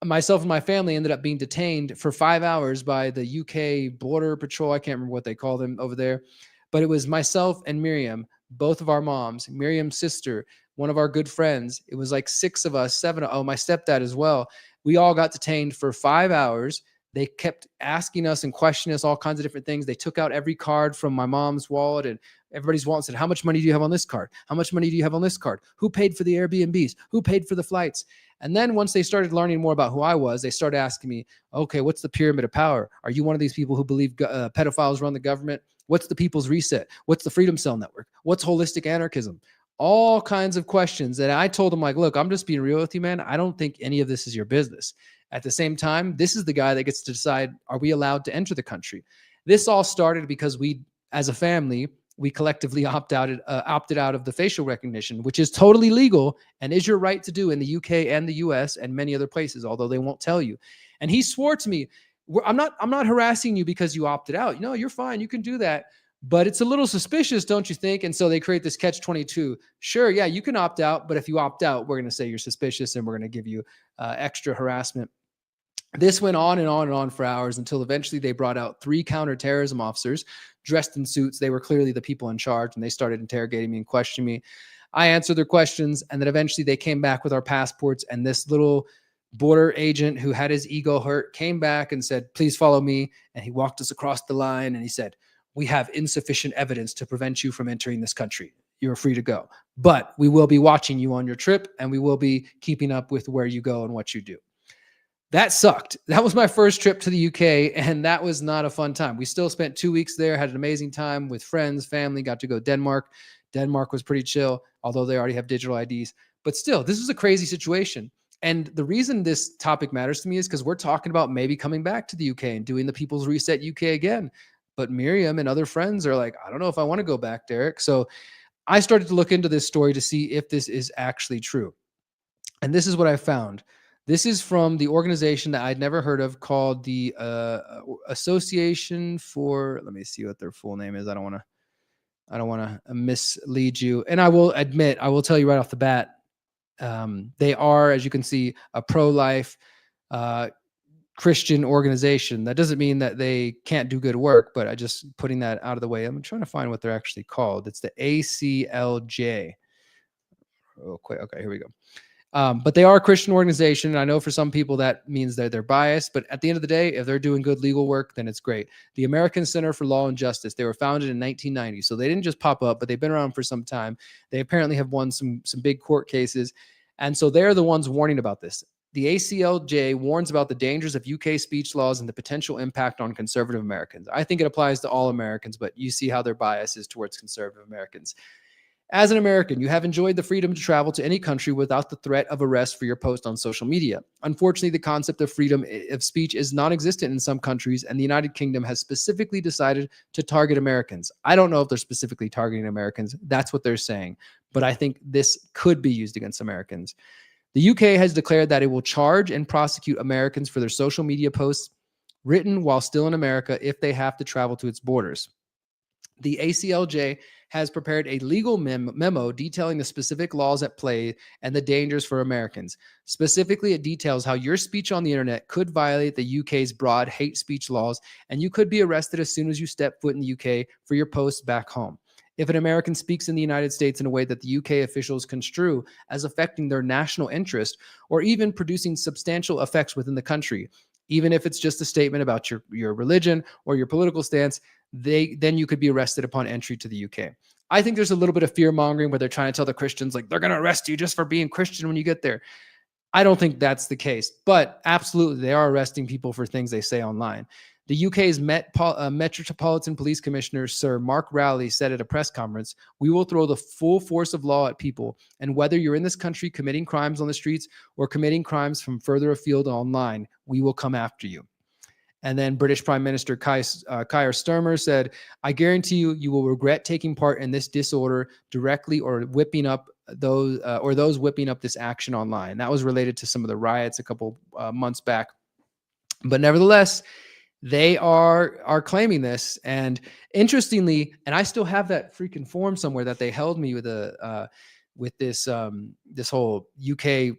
[SPEAKER 1] myself and my family ended up being detained for 5 hours by the UK Border Patrol. I can't remember what they call them over there, but it was myself and Miriam, both of our moms, Miriam's sister, one of our good friends. It was like 6 of us, 7. Oh, my stepdad as well. We all got detained for 5 hours. They kept asking us and questioning us all kinds of different things. They took out every card from my mom's wallet and everybody's wallet and said, how much money do you have on this card? How much money do you have on this card? Who paid for the Airbnbs? Who paid for the flights? And then once they started learning more about who I was, they started asking me, okay, what's the pyramid of power? Are you one of these people who believe pedophiles run the government? What's the People's Reset? What's the Freedom Cell Network? What's holistic anarchism? All kinds of questions. And I told them, like, look, I'm just being real with you, man. I don't think any of this is your business. At the same time, this is the guy that gets to decide, are we allowed to enter the country? This all started because we, as a family, we collectively opted out of the facial recognition, which is totally legal and is your right to do in the UK and the US and many other places, although they won't tell you. And he swore to me, I'm not harassing you because you opted out. No, you're fine. You can do that. But it's a little suspicious, don't you think? And so they create this catch-22. Sure, yeah, you can opt out, but if you opt out, we're going to say you're suspicious and we're going to give you extra harassment. This went on and on and on for hours until eventually they brought out 3 counterterrorism officers dressed in suits. They were clearly the people in charge, and they started interrogating me and questioning me. I answered their questions, and then eventually they came back with our passports, and this little border agent who had his ego hurt came back and said, please follow me. And he walked us across the line, and he said, we have insufficient evidence to prevent you from entering this country. You're free to go. But we will be watching you on your trip, and we will be keeping up with where you go and what you do. That sucked. That was my first trip to the UK, and that was not a fun time. We still spent 2 weeks there, had an amazing time with friends, family, got to go Denmark. Denmark was pretty chill, although they already have digital IDs. But still, this is a crazy situation. And the reason this topic matters to me is because we're talking about maybe coming back to the UK and doing the People's Reset UK again. But Miriam and other friends are like, I don't know if I want to go back, Derrick. So I started to look into this story to see if this is actually true. And this is what I found. This is from the organization that I'd never heard of called the Association for, let me see what their full name is. I don't want to mislead you. And I will admit, I will tell you right off the bat, they are, as you can see, a pro-life Christian organization. That doesn't mean that they can't do good work, but I just putting that out of the way. I'm trying to find what they're actually called. It's the ACLJ. Real quick. Okay, here we go. But they are a Christian organization. And I know for some people that means that they're biased, but at the end of the day, if they're doing good legal work, then it's great. The American Center for Law and Justice, they were founded in 1990. So they didn't just pop up, but they've been around for some time. They apparently have won some big court cases. And so they're the ones warning about this. The ACLJ warns about the dangers of UK speech laws and the potential impact on conservative Americans. I think it applies to all Americans, but you see how their bias is towards conservative Americans. As an American, you have enjoyed the freedom to travel to any country without the threat of arrest for your post on social media. Unfortunately, the concept of freedom of speech is non-existent in some countries, and the United Kingdom has specifically decided to target Americans. I don't know if they're specifically targeting Americans. That's what they're saying. But I think this could be used against Americans. The UK has declared that it will charge and prosecute Americans for their social media posts written while still in America if they have to travel to its borders. The ACLJ has prepared a legal memo detailing the specific laws at play and the dangers for Americans. Specifically, it details how your speech on the internet could violate the UK's broad hate speech laws, and you could be arrested as soon as you step foot in the UK for your posts back home. If an American speaks in the United States in a way that the UK officials construe as affecting their national interest or even producing substantial effects within the country, even if it's just a statement about your religion or your political stance, then you could be arrested upon entry to the UK. I think there's a little bit of fear mongering where they're trying to tell the Christians, like, they're going to arrest you just for being Christian when you get there. I don't think that's the case, but absolutely, they are arresting people for things they say online. The UK's Metropolitan Police Commissioner, Sir Mark Rowley, said at a press conference, "We will throw the full force of law at people, and whether you're in this country committing crimes on the streets or committing crimes from further afield online, we will come after you." And then British Prime Minister Keir Starmer said, "I guarantee you, you will regret taking part in this disorder directly or whipping up those whipping up this action online." That was related to some of the riots a couple months back. But nevertheless, they are claiming this. And interestingly, and I still have that freaking form somewhere that they held me with this whole UK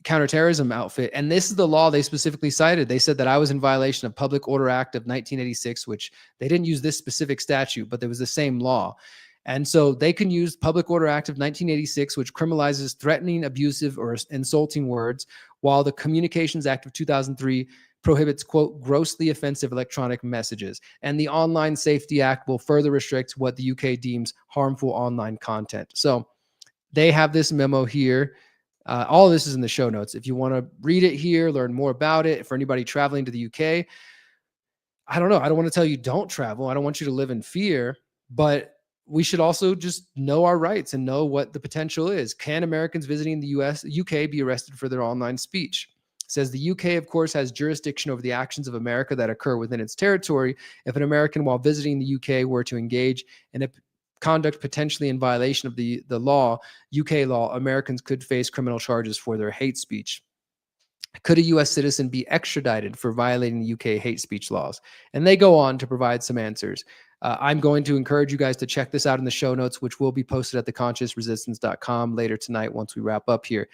[SPEAKER 1] counterterrorism outfit. And this is the law they specifically cited. They said that I was in violation of Public Order Act of 1986, which they didn't use this specific statute, but there was the same law. And so they can use Public Order Act of 1986, which criminalizes threatening, abusive, or insulting words, while the Communications Act of 2003 prohibits, quote, grossly offensive electronic messages. And the Online Safety Act will further restrict what the UK deems harmful online content. So they have this memo here. All of this is in the show notes. If you want to read it here, learn more about it. For anybody traveling to the UK, I don't know. I don't want to tell you don't travel. I don't want you to live in fear, but we should also just know our rights and know what the potential is. Can Americans visiting the UK be arrested for their online speech? It says the UK, of course, has jurisdiction over the actions of America that occur within its territory. If an American, while visiting the UK, were to engage in a conduct potentially in violation of the law, UK law, Americans could face criminal charges for their hate speech. Could a U.S. citizen be extradited for violating the UK hate speech laws? And they go on to provide some answers. I'm going to encourage you guys to check this out in the show notes, which will be posted at theconsciousresistance.com later tonight once we wrap up here.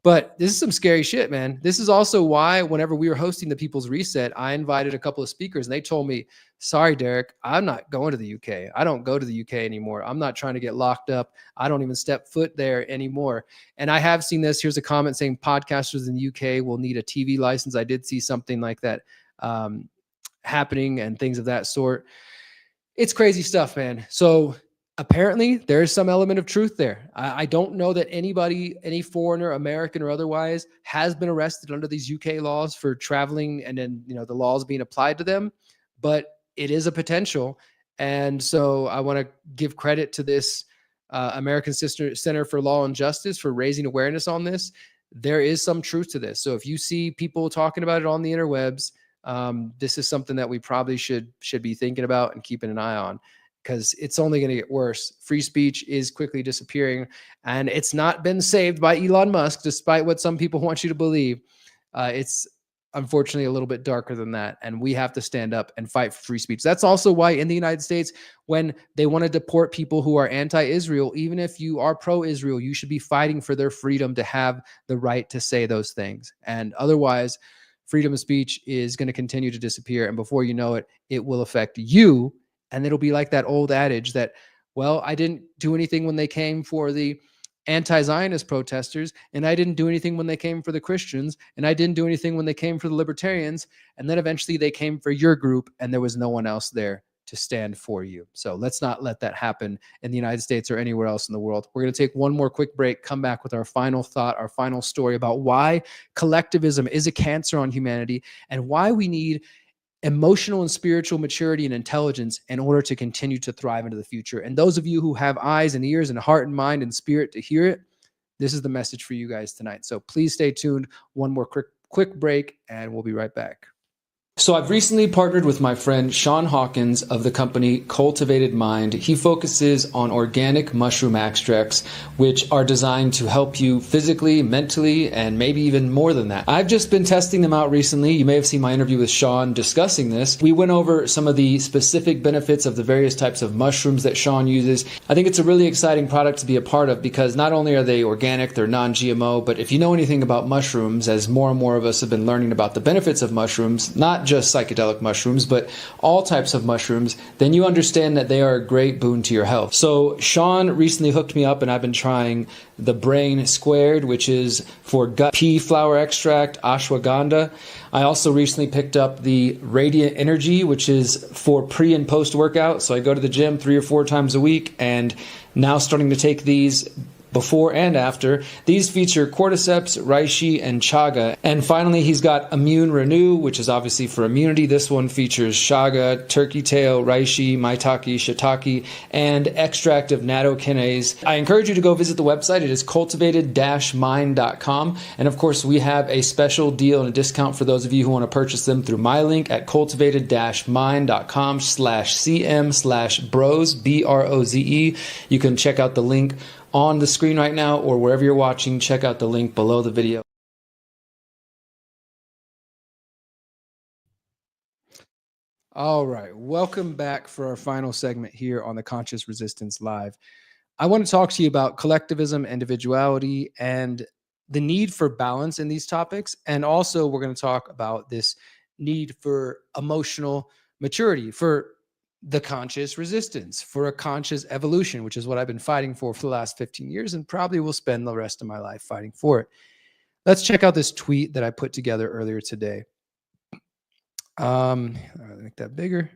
[SPEAKER 1] But this is some scary shit, man. This is also why whenever we were hosting the People's Reset, I invited a couple of speakers and they told me, "Sorry, Derrick, I'm not going to the UK. I don't go to the UK anymore. I'm not trying to get locked up. I don't even step foot there anymore." And I have seen this. Here's a comment saying podcasters in the UK will need a TV license. I did see something like that happening and things of that sort. It's crazy stuff, man. So apparently there is some element of truth there. I don't know that anybody, any foreigner, American or otherwise, has been arrested under these UK laws for traveling and then, the laws being applied to them, but it is a potential. And so I want to give credit to this American Center for Law and Justice for raising awareness on this. There is some truth to this. So if you see people talking about it on the interwebs, this is something that we probably should be thinking about and keeping an eye on, because it's only going to get worse. Free speech is quickly disappearing, and it's not been saved by Elon Musk, despite what some people want you to believe. It's unfortunately a little bit darker than that, and we have to stand up and fight for free speech. That's also why in the United States, when they want to deport people who are anti-Israel, even if you are pro-Israel, you should be fighting for their freedom to have the right to say those things. And otherwise, freedom of speech is going to continue to disappear, and before you know it, it will affect you. And it'll be like that old adage that, well, I didn't do anything when they came for the anti-Zionist protesters, and I didn't do anything when they came for the Christians, and I didn't do anything when they came for the libertarians, and then eventually they came for your group, and there was no one else there to stand for you. So let's not let that happen in the United States or anywhere else in the world. We're going to take one more quick break, come back with our final thought, our final story about why collectivism is a cancer on humanity and why we need emotional and spiritual maturity and intelligence in order to continue to thrive into the future. And those of you who have eyes and ears and heart and mind and spirit to hear it, this is the message for you guys tonight. So please stay tuned. One more quick break, and we'll be right back. So I've recently partnered with my friend Sean Hawkins of the company Cultivated Mind. He focuses on organic mushroom extracts, which are designed to help you physically, mentally, and maybe even more than that. I've just been testing them out recently. You may have seen my interview with Sean discussing this. We went over some of the specific benefits of the various types of mushrooms that Sean uses. I think it's a really exciting product to be a part of because not only are they organic, they're non-GMO, but if you know anything about mushrooms, as more and more of us have been learning about the benefits of mushrooms, not just psychedelic mushrooms, but all types of mushrooms, then you understand that they are a great boon to your health. So Sean recently hooked me up and I've been trying the Brain Squared, which is for gut pea flower extract, ashwagandha. I also recently picked up the Radiant Energy, which is for pre and post workout. So I go to the gym 3 or 4 times a week and now starting to take these before and after. These feature cordyceps, reishi, and chaga. And finally, he's got Immune Renew, which is obviously for immunity. This one features chaga, turkey tail, reishi, maitake, shiitake, and extract of nattokinase. I encourage you to go visit the website. It is cultivated-mind.com. And of course, we have a special deal and a discount for those of you who want to purchase them through my link at cultivated-mind.com/cm/broze, BROZE. You can check out the link on the screen right now, or wherever you're watching, check out the link below the video. All right, welcome back for our final segment here on the Conscious Resistance Live. I want to talk to you about collectivism, individuality, and the need for balance in these topics. And also, we're going to talk about this need for emotional maturity, for the conscious resistance, for a conscious evolution, which is what I've been fighting for the last 15 years and probably will spend the rest of my life fighting for it. Let's check out this tweet that I put together earlier today. Make that bigger.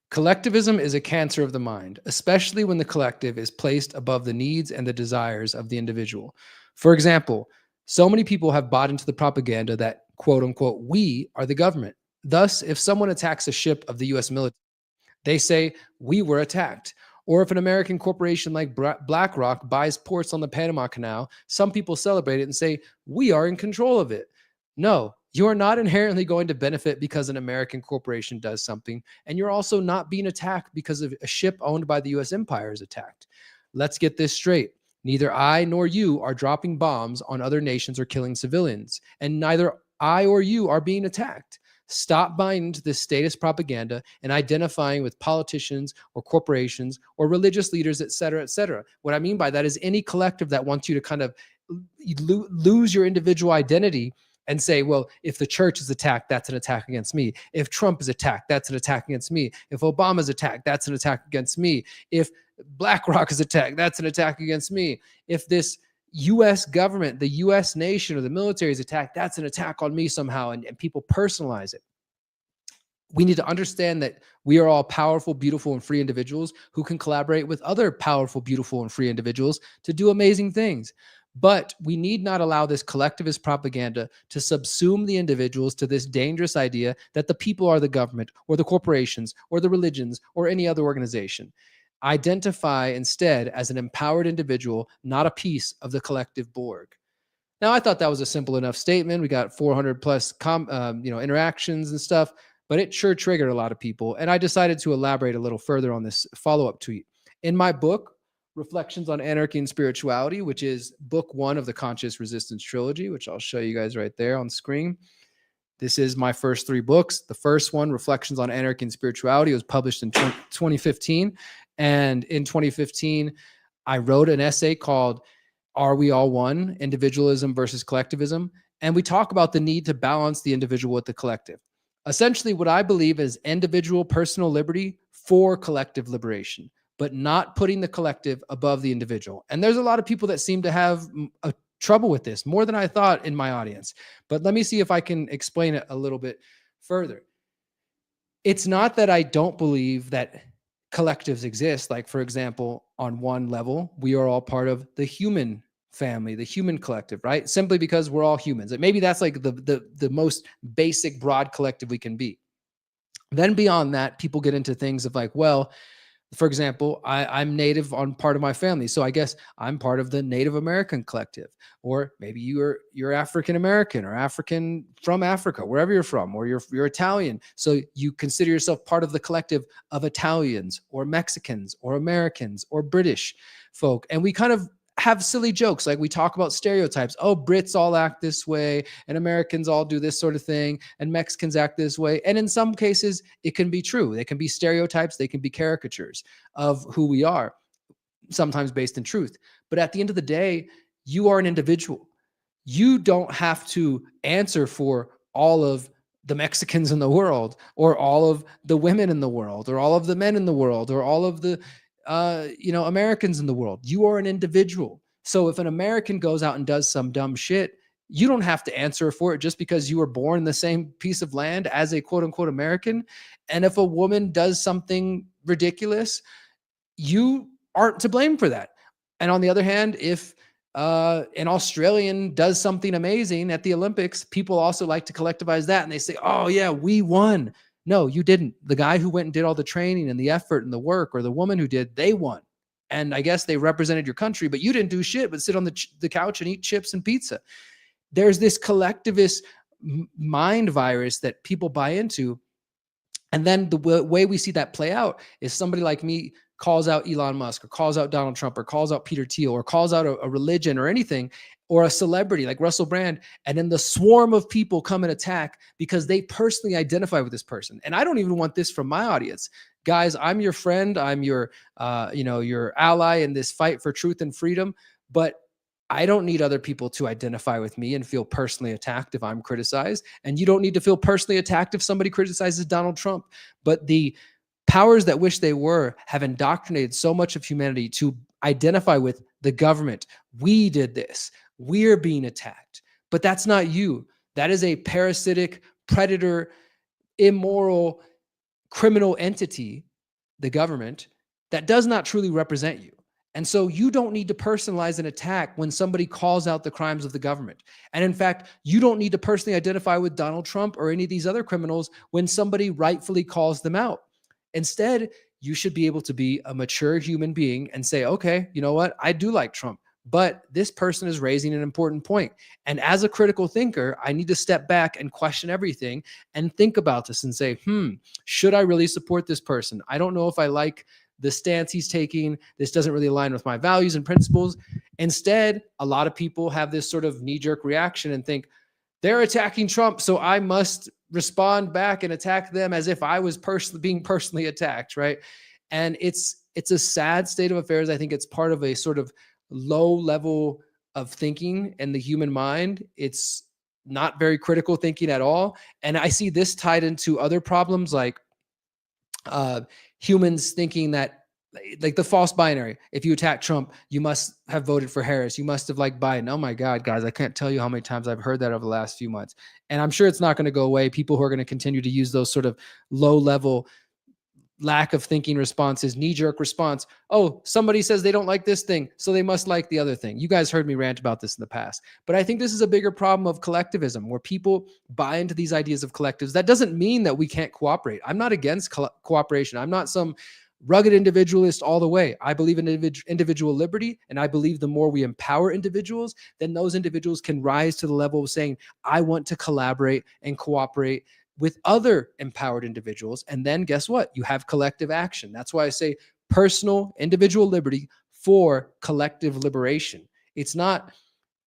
[SPEAKER 1] Collectivism is a cancer of the mind, especially when the collective is placed above the needs and the desires of the individual. For example, so many people have bought into the propaganda that, quote unquote, we are the government. Thus, if someone attacks a ship of the U.S. military, they say, we were attacked. Or if an American corporation like BlackRock buys ports on the Panama Canal, some people celebrate it and say, we are in control of it. No, you are not inherently going to benefit because an American corporation does something, and you're also not being attacked because of a ship owned by the U.S. empire is attacked. Let's get this straight. Neither I nor you are dropping bombs on other nations or killing civilians, and neither I or you are being attacked. Stop buying into this status propaganda and identifying with politicians or corporations or religious leaders, et cetera, et cetera. What I mean by that is any collective that wants you to kind of lose your individual identity and say, well, if the church is attacked, that's an attack against me. If Trump is attacked, that's an attack against me. If Obama's attacked, that's an attack against me. If BlackRock is attacked, that's an attack against me. If this U.S. government, the U.S. nation, or the military is attacked, that's an attack on me somehow, and people personalize it. We need to understand that we are all powerful, beautiful, and free individuals who can collaborate with other powerful, beautiful, and free individuals to do amazing things. But we need not allow this collectivist propaganda to subsume the individuals to this dangerous idea that the people are the government or the corporations or the religions or any other organization. Identify instead as an empowered individual, not a piece of the collective Borg. Now, I thought that was a simple enough statement. We got 400 plus interactions and stuff, but it sure triggered a lot of people. And I decided to elaborate a little further on this follow-up tweet. In my book, Reflections on Anarchy and Spirituality, which is book 1 of the Conscious Resistance trilogy, which I'll show you guys right there on screen. This is my first 3 books. The first one, Reflections on Anarchy and Spirituality, was published in 2015. And in 2015, I wrote an essay called Are We All One? Individualism versus Collectivism. And we talk about the need to balance the individual with the collective. Essentially, what I believe is individual personal liberty for collective liberation, but not putting the collective above the individual. And there's a lot of people that seem to have a trouble with this, more than I thought in my audience. But let me see if I can explain it a little bit further. It's not that I don't believe that collectives exist. Like, for example, on one level, we are all part of the human family, the human collective, right? Simply because we're all humans. And maybe that's like the most basic broad collective we can be. Then beyond that, people get into things of like, well, For example, I'm Native on part of my family, so I guess I'm part of the Native American collective. Or maybe you're African American or African from Africa, wherever you're from, or you're Italian, so you consider yourself part of the collective of Italians or Mexicans or Americans or British folk. And we kind of have silly jokes, like we talk about stereotypes. Oh, Brits all act this way, and Americans all do this sort of thing, and Mexicans act this way. And in some cases, it can be true. They can be stereotypes, they can be caricatures of who we are, sometimes based in truth. But at the end of the day, you are an individual. You don't have to answer for all of the Mexicans in the world, or all of the women in the world, or all of the men in the world, or all of the Americans in the world. You are an individual. So if an American goes out and does some dumb shit, you don't have to answer for it just because you were born in the same piece of land as a quote unquote American. And if a woman does something ridiculous, you aren't to blame for that. And on the other hand, if an Australian does something amazing at the Olympics, people also like to collectivize that. And they say, oh yeah, we won. No, you didn't. The guy who went and did all the training and the effort and the work, or the woman who did, they won. And I guess they represented your country, but you didn't do shit but sit on the couch and eat chips and pizza. There's this collectivist mind virus that people buy into. And then the way we see that play out is somebody like me calls out Elon Musk, or calls out Donald Trump, or calls out Peter Thiel, or calls out a religion or anything, or a celebrity like Russell Brand. And then the swarm of people come and attack because they personally identify with this person. And I don't even want this from my audience. Guys, I'm your friend. I'm your ally in this fight for truth and freedom. But I don't need other people to identify with me and feel personally attacked if I'm criticized. And you don't need to feel personally attacked if somebody criticizes Donald Trump. But the powers that wish they were have indoctrinated so much of humanity to identify with the government. We did this. We're being attacked. But that's not you. That is a parasitic, predator, immoral, criminal entity, the government, that does not truly represent you. And so you don't need to personalize an attack when somebody calls out the crimes of the government. And in fact, you don't need to personally identify with Donald Trump or any of these other criminals when somebody rightfully calls them out. Instead, you should be able to be a mature human being and say, okay, you know what? I do like Trump, but this person is raising an important point. And as a critical thinker, I need to step back and question everything and think about this and say, should I really support this person? I don't know if I like the stance he's taking. This doesn't really align with my values and principles. Instead, a lot of people have this sort of knee-jerk reaction and think, they're attacking Trump, so I must respond back and attack them as if I was being personally attacked, right? And it's a sad state of affairs. I think it's part of a sort of low level of thinking in the human mind. It's not very critical thinking at all. And I see this tied into other problems like humans thinking that, like the false binary. If you attack Trump, you must have voted for Harris. You must have liked Biden. Oh my God, guys, I can't tell you how many times I've heard that over the last few months. And I'm sure it's not going to go away. People who are going to continue to use those sort of low level, lack of thinking responses, knee-jerk response. Oh, somebody says they don't like this thing, so they must like the other thing. You guys heard me rant about this in the past. But I think this is a bigger problem of collectivism, where people buy into these ideas of collectives. That doesn't mean that we can't cooperate. I'm not against cooperation. I'm not some rugged individualist all the way. I believe in individual liberty, and I believe the more we empower individuals, then those individuals can rise to the level of saying, I want to collaborate and cooperate with other empowered individuals. And then guess what? You have collective action. That's why I say personal, individual liberty for collective liberation. It's not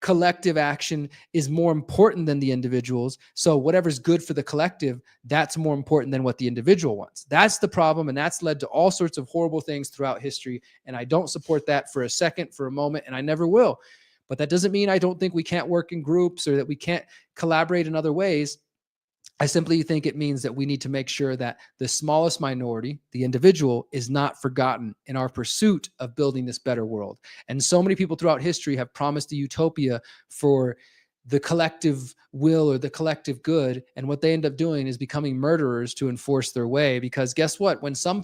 [SPEAKER 1] collective action is more important than the individuals. So whatever's good for the collective, that's more important than what the individual wants. That's the problem. And that's led to all sorts of horrible things throughout history. And I don't support that for a second, for a moment, and I never will. But that doesn't mean I don't think we can't work in groups or that we can't collaborate in other ways. I simply think it means that we need to make sure that the smallest minority, the individual, is not forgotten in our pursuit of building this better world. And so many people throughout history have promised a utopia for the collective will or the collective good. And what they end up doing is becoming murderers to enforce their way. Because guess what? When some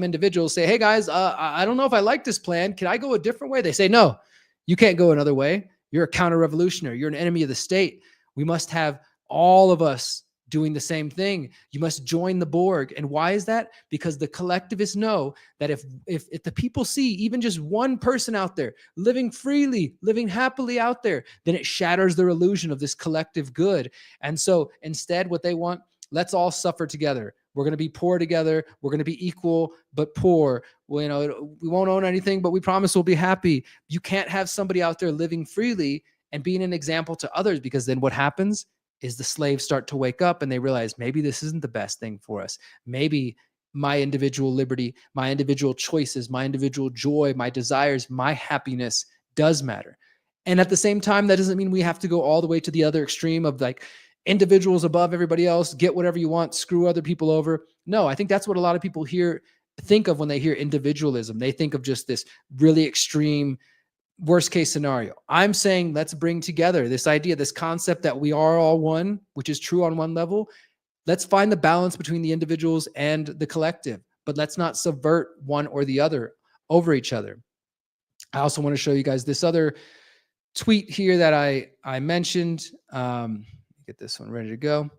[SPEAKER 1] individuals say, hey guys, I don't know if I like this plan. Can I go a different way? They say, no, you can't go another way. You're a counter-revolutionary. You're an enemy of the state. We must have all of us doing the same thing. You must join the Borg. And why is that? Because the collectivists know that if the people see even just one person out there living freely, living happily out there, then it shatters their illusion of this collective good. And so instead, what they want, let's all suffer together. We're going to be poor together. We're going to be equal, but poor. Well, you know, we won't own anything, but we promise we'll be happy. You can't have somebody out there living freely and being an example to others, because then what happens is the slaves start to wake up and they realize maybe this isn't the best thing for us. Maybe my individual liberty, my individual choices, my individual joy, my desires, my happiness does matter. And at the same time, that doesn't mean we have to go all the way to the other extreme of like individuals above everybody else, get whatever you want, screw other people over. No, I think that's what a lot of people think of when they hear individualism. They think of just this really extreme worst case scenario. I'm saying let's bring together this idea, this concept that we are all one, which is true on one level. Let's find the balance between the individuals and the collective, but let's not subvert one or the other over each other. I also want to show you guys this other tweet here that I mentioned. Get this one ready to go.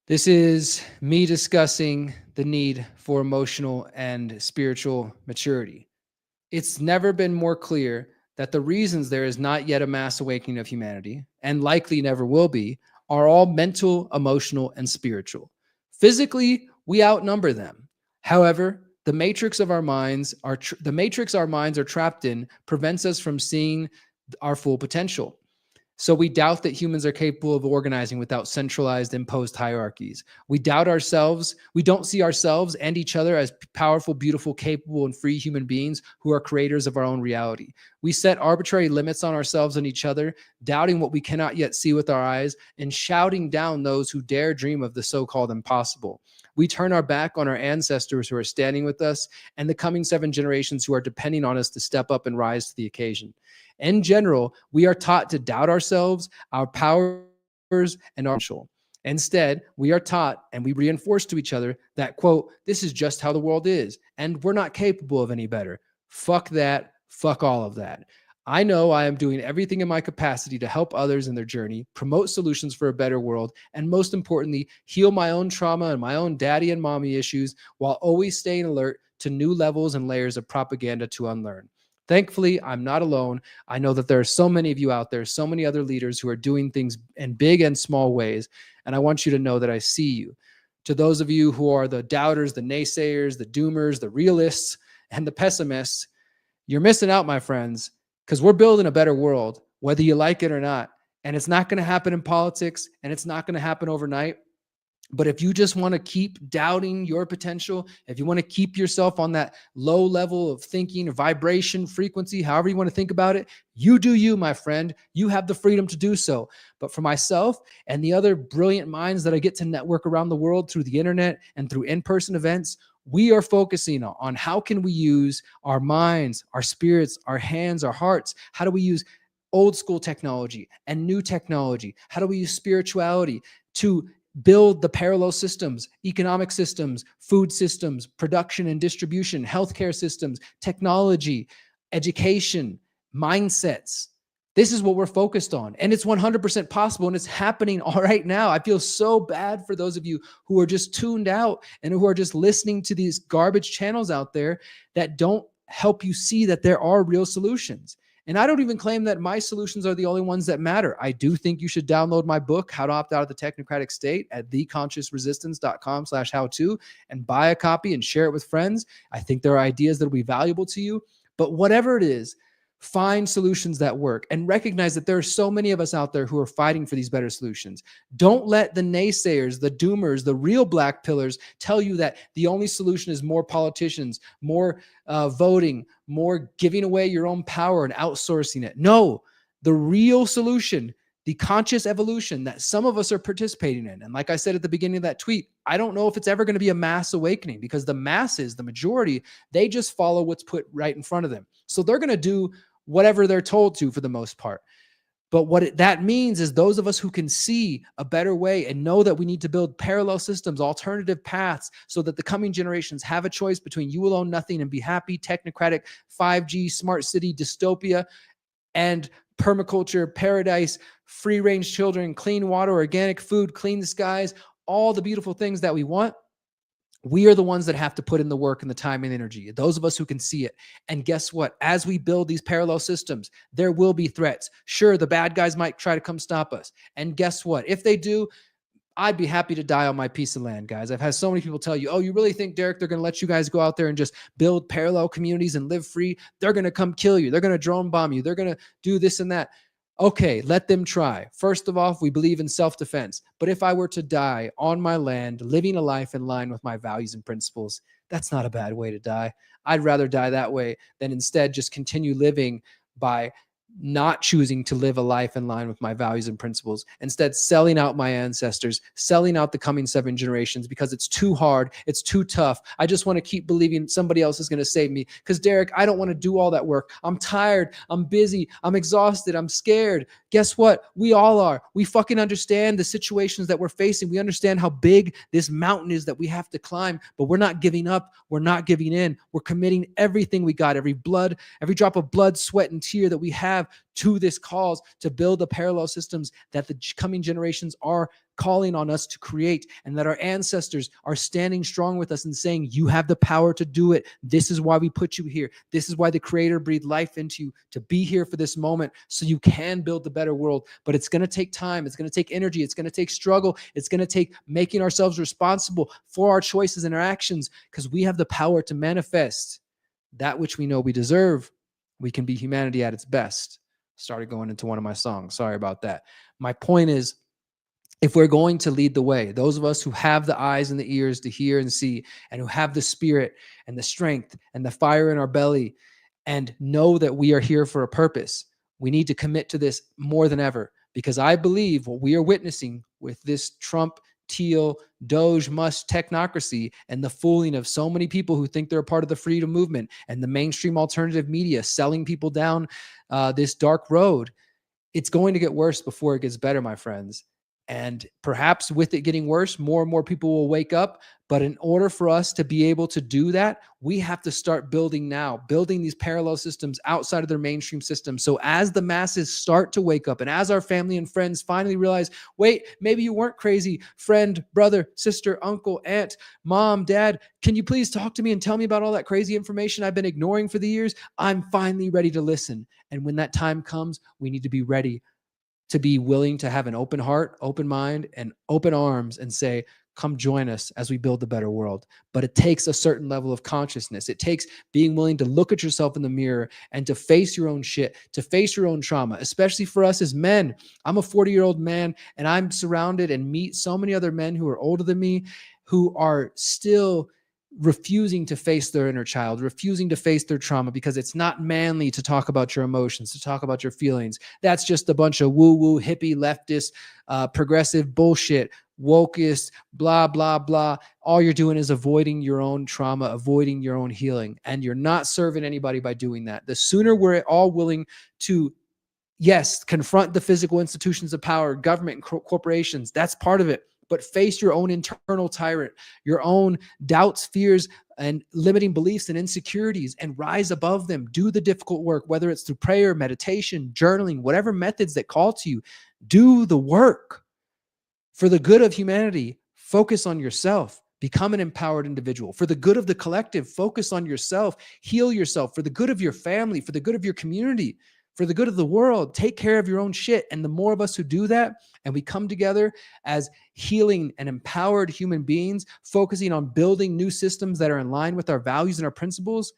[SPEAKER 1] This is me discussing the need for emotional and spiritual maturity. It's never been more clear that the reasons there is not yet a mass awakening of humanity, and likely never will be, are all mental, emotional, and spiritual. Physically, we outnumber them. However, the matrix our minds are trapped in prevents us from seeing our full potential. So we doubt that humans are capable of organizing without centralized, imposed hierarchies. We doubt ourselves. We don't see ourselves and each other as powerful, beautiful, capable, and free human beings who are creators of our own reality. We set arbitrary limits on ourselves and each other, doubting what we cannot yet see with our eyes, and shouting down those who dare dream of the so-called impossible. We turn our back on our ancestors who are standing with us and the coming 7 generations who are depending on us to step up and rise to the occasion. In general, we are taught to doubt ourselves, our powers, and our potential. Instead, we are taught and we reinforce to each other that, quote, this is just how the world is, and we're not capable of any better. Fuck that. Fuck all of that. I know I am doing everything in my capacity to help others in their journey, promote solutions for a better world, and most importantly, heal my own trauma and my own daddy and mommy issues while always staying alert to new levels and layers of propaganda to unlearn. Thankfully, I'm not alone. I know that there are so many of you out there, so many other leaders who are doing things in big and small ways, and I want you to know that I see you. To those of you who are the doubters, the naysayers, the doomers, the realists, and the pessimists, you're missing out, my friends, because we're building a better world, whether you like it or not. And it's not going to happen in politics, and it's not going to happen overnight. But if you just want to keep doubting your potential, if you want to keep yourself on that low level of thinking or vibration, frequency, however you want to think about it, you do you, my friend. You have the freedom to do so. But for myself and the other brilliant minds that I get to network around the world through the internet and through in-person events, we are focusing on how can we use our minds, our spirits, our hands, our hearts. How do we use old school technology and new technology? How do we use spirituality to build the parallel systems, economic systems, food systems, production and distribution, healthcare systems, technology, education, mindsets? This is what we're focused on. And it's 100% possible. And it's happening all right now. I feel so bad for those of you who are just tuned out and who are just listening to these garbage channels out there that don't help you see that there are real solutions. And I don't even claim that my solutions are the only ones that matter. I do think you should download my book, How to Opt Out of the Technocratic State, at theconsciousresistance.com/how-to, and buy a copy and share it with friends. I think there are ideas that will be valuable to you. But whatever it is, find solutions that work and recognize that there are so many of us out there who are fighting for these better solutions. Don't let the naysayers, the doomers, the real black pillars tell you that the only solution is more politicians, more voting, more giving away your own power and outsourcing it. No, the real solution, the conscious evolution that some of us are participating in. And like I said at the beginning of that tweet, I don't know if it's ever going to be a mass awakening, because the masses, the majority, they just follow what's put right in front of them. So they're going to do whatever they're told to for the most part. But what that means is those of us who can see a better way and know that we need to build parallel systems, alternative paths, so that the coming generations have a choice between you will own nothing and be happy, technocratic, 5G, smart city, dystopia, and permaculture, paradise, free-range children, clean water, organic food, clean skies, all the beautiful things that we want. We are the ones that have to put in the work and the time and energy, those of us who can see it. And guess what? As we build these parallel systems, there will be threats. Sure, the bad guys might try to come stop us. And guess what? If they do, I'd be happy to die on my piece of land, guys. I've had so many people tell you, oh, you really think, Derrick, they're going to let you guys go out there and just build parallel communities and live free? They're going to come kill you. They're going to drone bomb you. They're going to do this and that. Okay, let them try. First of all, we believe in self-defense. But if I were to die on my land, living a life in line with my values and principles, that's not a bad way to die. I'd rather die that way than instead just continue living by not choosing to live a life in line with my values and principles, instead selling out my ancestors, selling out the coming 7 generations because it's too hard, it's too tough. I just want to keep believing somebody else is going to save me because, Derrick, I don't want to do all that work. I'm tired, I'm busy, I'm exhausted, I'm scared. Guess what? We all are. We fucking understand the situations that we're facing. We understand how big this mountain is that we have to climb, but we're not giving up. We're not giving in. We're committing everything we got, every drop of blood, sweat, and tear that we have to this cause to build the parallel systems that the coming generations are calling on us to create, and that our ancestors are standing strong with us and saying, you have the power to do it. This is why we put you here. This is why the Creator breathed life into you to be here for this moment so you can build the better world. But it's going to take time. It's going to take energy. It's going to take struggle. It's going to take making ourselves responsible for our choices and our actions, because we have the power to manifest that which we know we deserve. We can be humanity at its best. Started going into one of my songs. Sorry about that. My point is, if we're going to lead the way, those of us who have the eyes and the ears to hear and see, and who have the spirit and the strength and the fire in our belly and know that we are here for a purpose, we need to commit to this more than ever, because I believe what we are witnessing with this Trump, Teal, DOGE, Musk technocracy and the fooling of so many people who think they're a part of the freedom movement and the mainstream alternative media selling people down this dark road, it's going to get worse before it gets better, my friends. And perhaps with it getting worse, more and more people will wake up. But in order for us to be able to do that, we have to start building now, building these parallel systems outside of their mainstream system. So as the masses start to wake up, and as our family and friends finally realize, wait, maybe you weren't crazy, friend, brother, sister, uncle, aunt, mom, dad, can you please talk to me and tell me about all that crazy information I've been ignoring for the years? I'm finally ready to listen. And when that time comes, we need to be ready to be willing to have an open heart, open mind, and open arms and say, come join us as we build a better world. But it takes a certain level of consciousness. It takes being willing to look at yourself in the mirror and to face your own shit, to face your own trauma, especially for us as men. I'm a 40-year-old man, and I'm surrounded and meet so many other men who are older than me who are still refusing to face their inner child, refusing to face their trauma, because it's not manly to talk about your emotions, to talk about your feelings. That's just a bunch of woo-woo, hippie, leftist, progressive bullshit, wokeist, blah, blah, blah. All you're doing is avoiding your own trauma, avoiding your own healing, and you're not serving anybody by doing that. The sooner we're all willing to, yes, confront the physical institutions of power, government and corporations, that's part of it. But face your own internal tyrant, your own doubts, fears, and limiting beliefs and insecurities, and rise above them. Do the difficult work, whether it's through prayer, meditation, journaling, whatever methods that call to you. Do the work for the good of humanity. Focus on yourself. Become an empowered individual. For the good of the collective, focus on yourself. Heal yourself. For the good of your family, for the good of your community, for the good of the world. Take care of your own shit. And the more of us who do that, and we come together as healing and empowered human beings, focusing on building new systems that are in line with our values and our principles,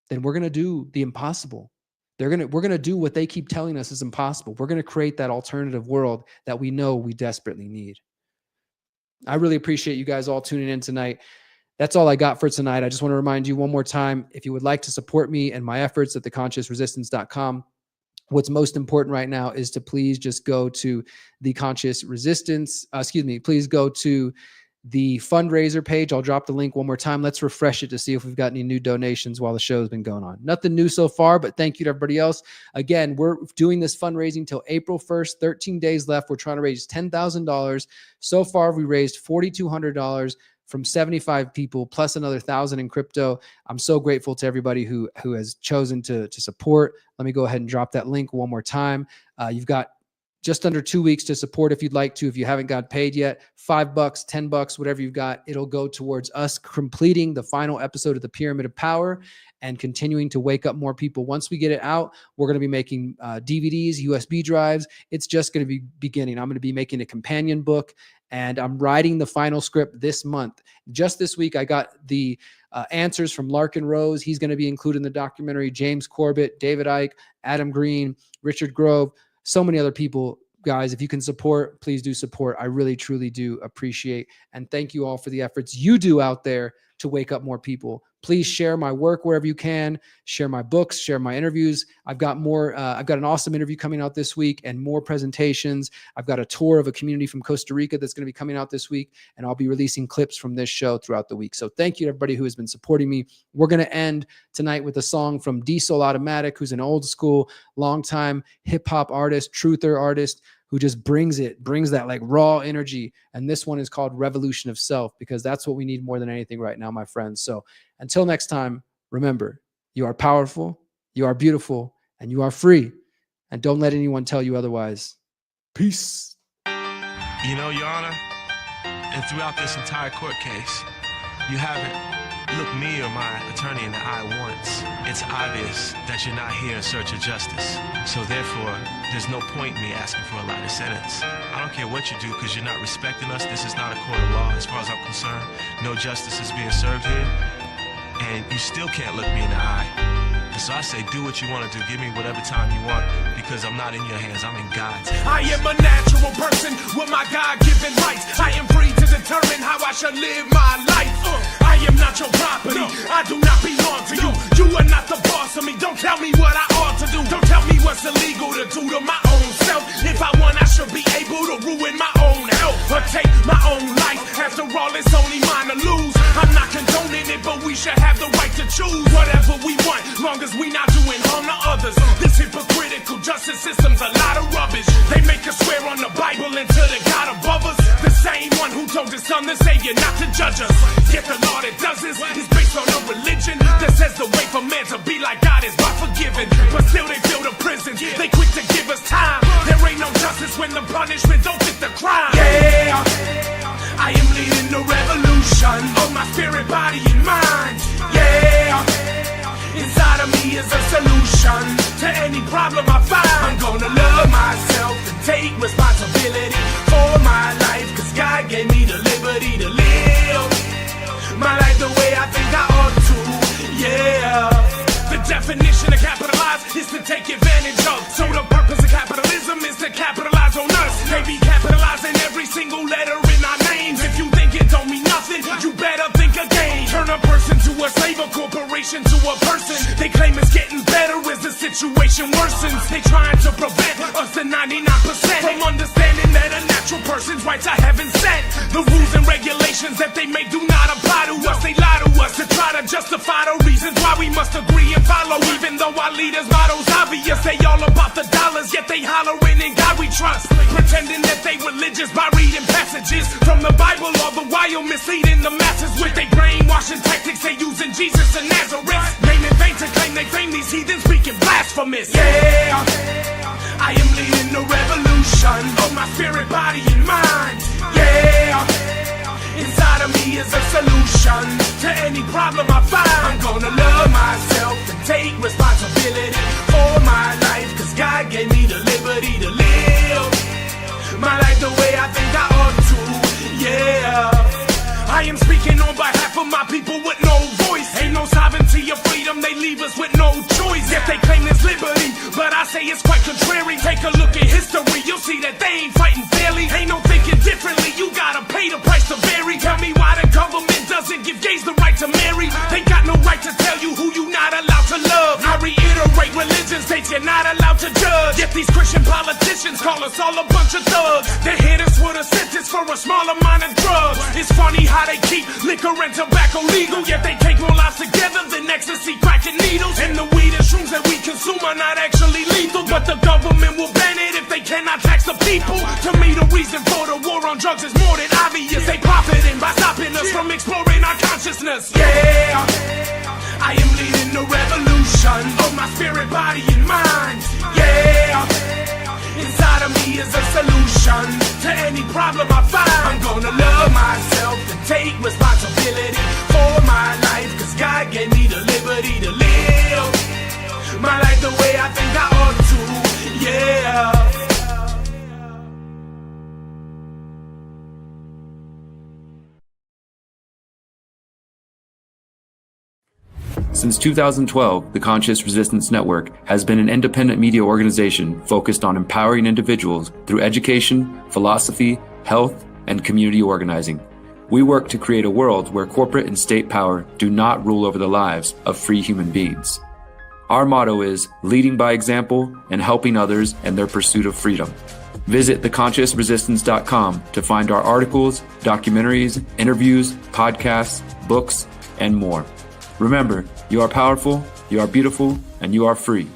[SPEAKER 1] then we're going to do the impossible. We're going to do what they keep telling us is impossible. We're going to create that alternative world that we know we desperately need. I really appreciate you guys all tuning in tonight. That's all I got for tonight. I just want to remind you one more time, if you would like to support me and my efforts at theconsciousresistance.com, what's most important right now is to please just go to the Conscious Resistance, please go to the fundraiser page. I'll drop the link one more time. Let's refresh it to see if we've got any new donations while the show has been going on. Nothing new so far, but thank you to everybody else. Again, we're doing this fundraising till April 1st, 13 days left. We're trying to raise $10,000. So far, we raised $4,200. from 75 people plus another 1,000 in crypto. I'm so grateful to everybody who has chosen to support. Let me go ahead and drop that link one more time. You've got just under 2 weeks to support if you'd like to. If you haven't got paid yet, $5, $10, whatever you've got, it'll go towards us completing the final episode of the Pyramid of Power and continuing to wake up more people. Once we get it out, we're going to be making DVDs, USB drives. It's just going to be beginning. I'm going to be making a companion book, and I'm writing the final script this month. Just this week, I got the answers from Larkin Rose. He's going to be included in the documentary. James Corbett, David Icke, Adam Green, Richard Grove, so many other people. Guys, if you can support, please do support. I really, truly do appreciate and thank you all for the efforts you do out there to wake up more people. Please share my work wherever you can. Share my books, share my interviews. I've got more. I've got an awesome interview coming out this week and more presentations. I've got a tour of a community from Costa Rica that's going to be coming out this week, and I'll be releasing clips from this show throughout the week. So thank you to everybody who has been supporting me. We're going to end tonight with a song from D-Soul Automatic, who's an old school, longtime hip hop artist, truther artist, who just brings that like raw energy. And this one is called Revolution of Self, because that's what we need more than anything right now, my friends. So until next time, remember, you are powerful, you are beautiful, and you are free. And don't let anyone tell you otherwise. Peace.
[SPEAKER 9] You know, Your Honor, and throughout this entire court case, you haven't looked me or my attorney in the eye once. It's obvious that you're not here in search of justice. So therefore, there's no point in me asking for a lighter sentence. I don't care what you do because you're not respecting us. This is not a court of law as far as I'm concerned. No justice is being served here. And you still can't look me in the eye. And so I say, do what you want to do. Give me whatever time you want, because I'm not in your hands. I'm in God's hands.
[SPEAKER 4] I am a natural person with my God-given rights. I am free to determine how I should live my life. I am not your property. I do not belong to you. You are not the boss of me. Don't tell me what I ought to do. Don't tell me what's illegal to do to my own self. If I want, I should be able to ruin my own health or take my own life. After all, it's only mine to lose. I'm not condoning it, but we should have the right to choose whatever we want, long as we not doing harm to others. This hypocritical justice system's a lot of rubbish. They make us swear on the Bible until the God above us, the same one who told his son, the Savior, not to judge us. Yet the law that does this is based on a religion that says the way for man to be like God is by forgiving. But still they fill the prisons, they quick to give us time. There ain't no justice when the punishment don't fit the crime. Yeah, I am leading the revolution of my spirit, body, and mind. Yeah, inside of me is a solution to any problem I find. I'm gonna love myself and take responsibility for my life, cause God gave me the liberty to live my life the way I think I ought to. Yeah, the definition of capitalize is to take advantage of. So the purpose of capitalism is to capitalize on us. They be capitalizing every single letter in our names. If you think it don't mean nothing, you better think again. Turn a person to a slave, a corporation to a person. They claim it's getting better as the situation worsens. They trying to prevent us, the 99%, from understanding that a natural person's rights are heaven sent. The rules and regulations that they make do not apply to us. They lie to us to try to justify the reasons why we must agree and follow. Even though our leaders' motto's obvious, they all about the dollars, yet they hollering in God we trust, pretending that they religious by reading passages from the Bible, all the while misleading the masses with their brainwashing tactics they using Jesus of Nazareth. Name in vain to claim they fame, these heathens speaking blasphemous. Yeah, I am leading the revolution of my spirit, body, and mind. Yeah, inside of me is a solution to any problem I find. I'm gonna love myself and take responsibility for my life, cause God gave me the liberty to live my life the way I think I ought to. Yeah, I am speaking on behalf of my people with no voice. Ain't no sovereignty or freedom, they leave us with no choice. Yet they claim it's liberty, but I say it's quite contrary. Take a look at history, you'll see that they ain't fighting fairly. Ain't no thinking differently, you gotta pay the price to vary. Tell me why the government doesn't give gays the right to marry. They got no right to tell you who you not allowed to love. I reiterate, religion states you're not allowed to judge. Yet these Christian politicians call us all a bunch of thugs. They hit us with a sentence for a small amount of drugs. It's funny how they keep liquor and tobacco legal, yet they take more lives together than ecstasy, crack, and needles. And the weed and shrooms that we consume are not actually lethal, but the government will ban it if they they cannot tax the people. To me, the reason for the war on drugs is more than obvious. They profiting by stopping us from exploring our consciousness. Yeah, I am leading the revolution of my spirit, body, and mind. Yeah, inside of me is a solution to any problem I find. I'm gonna love myself and take responsibility for my life, cause God gave me the liberty to live my life the way I think I ought to. Yeah.
[SPEAKER 10] Since 2012, the Conscious Resistance Network has been an independent media organization focused on empowering individuals through education, philosophy, health, and community organizing. We work to create a world where corporate and state power do not rule over the lives of free human beings. Our motto is leading by example and helping others in their pursuit of freedom. Visit theconsciousresistance.com to find our articles, documentaries, interviews, podcasts, books, and more. Remember, you are powerful, you are beautiful, and you are free.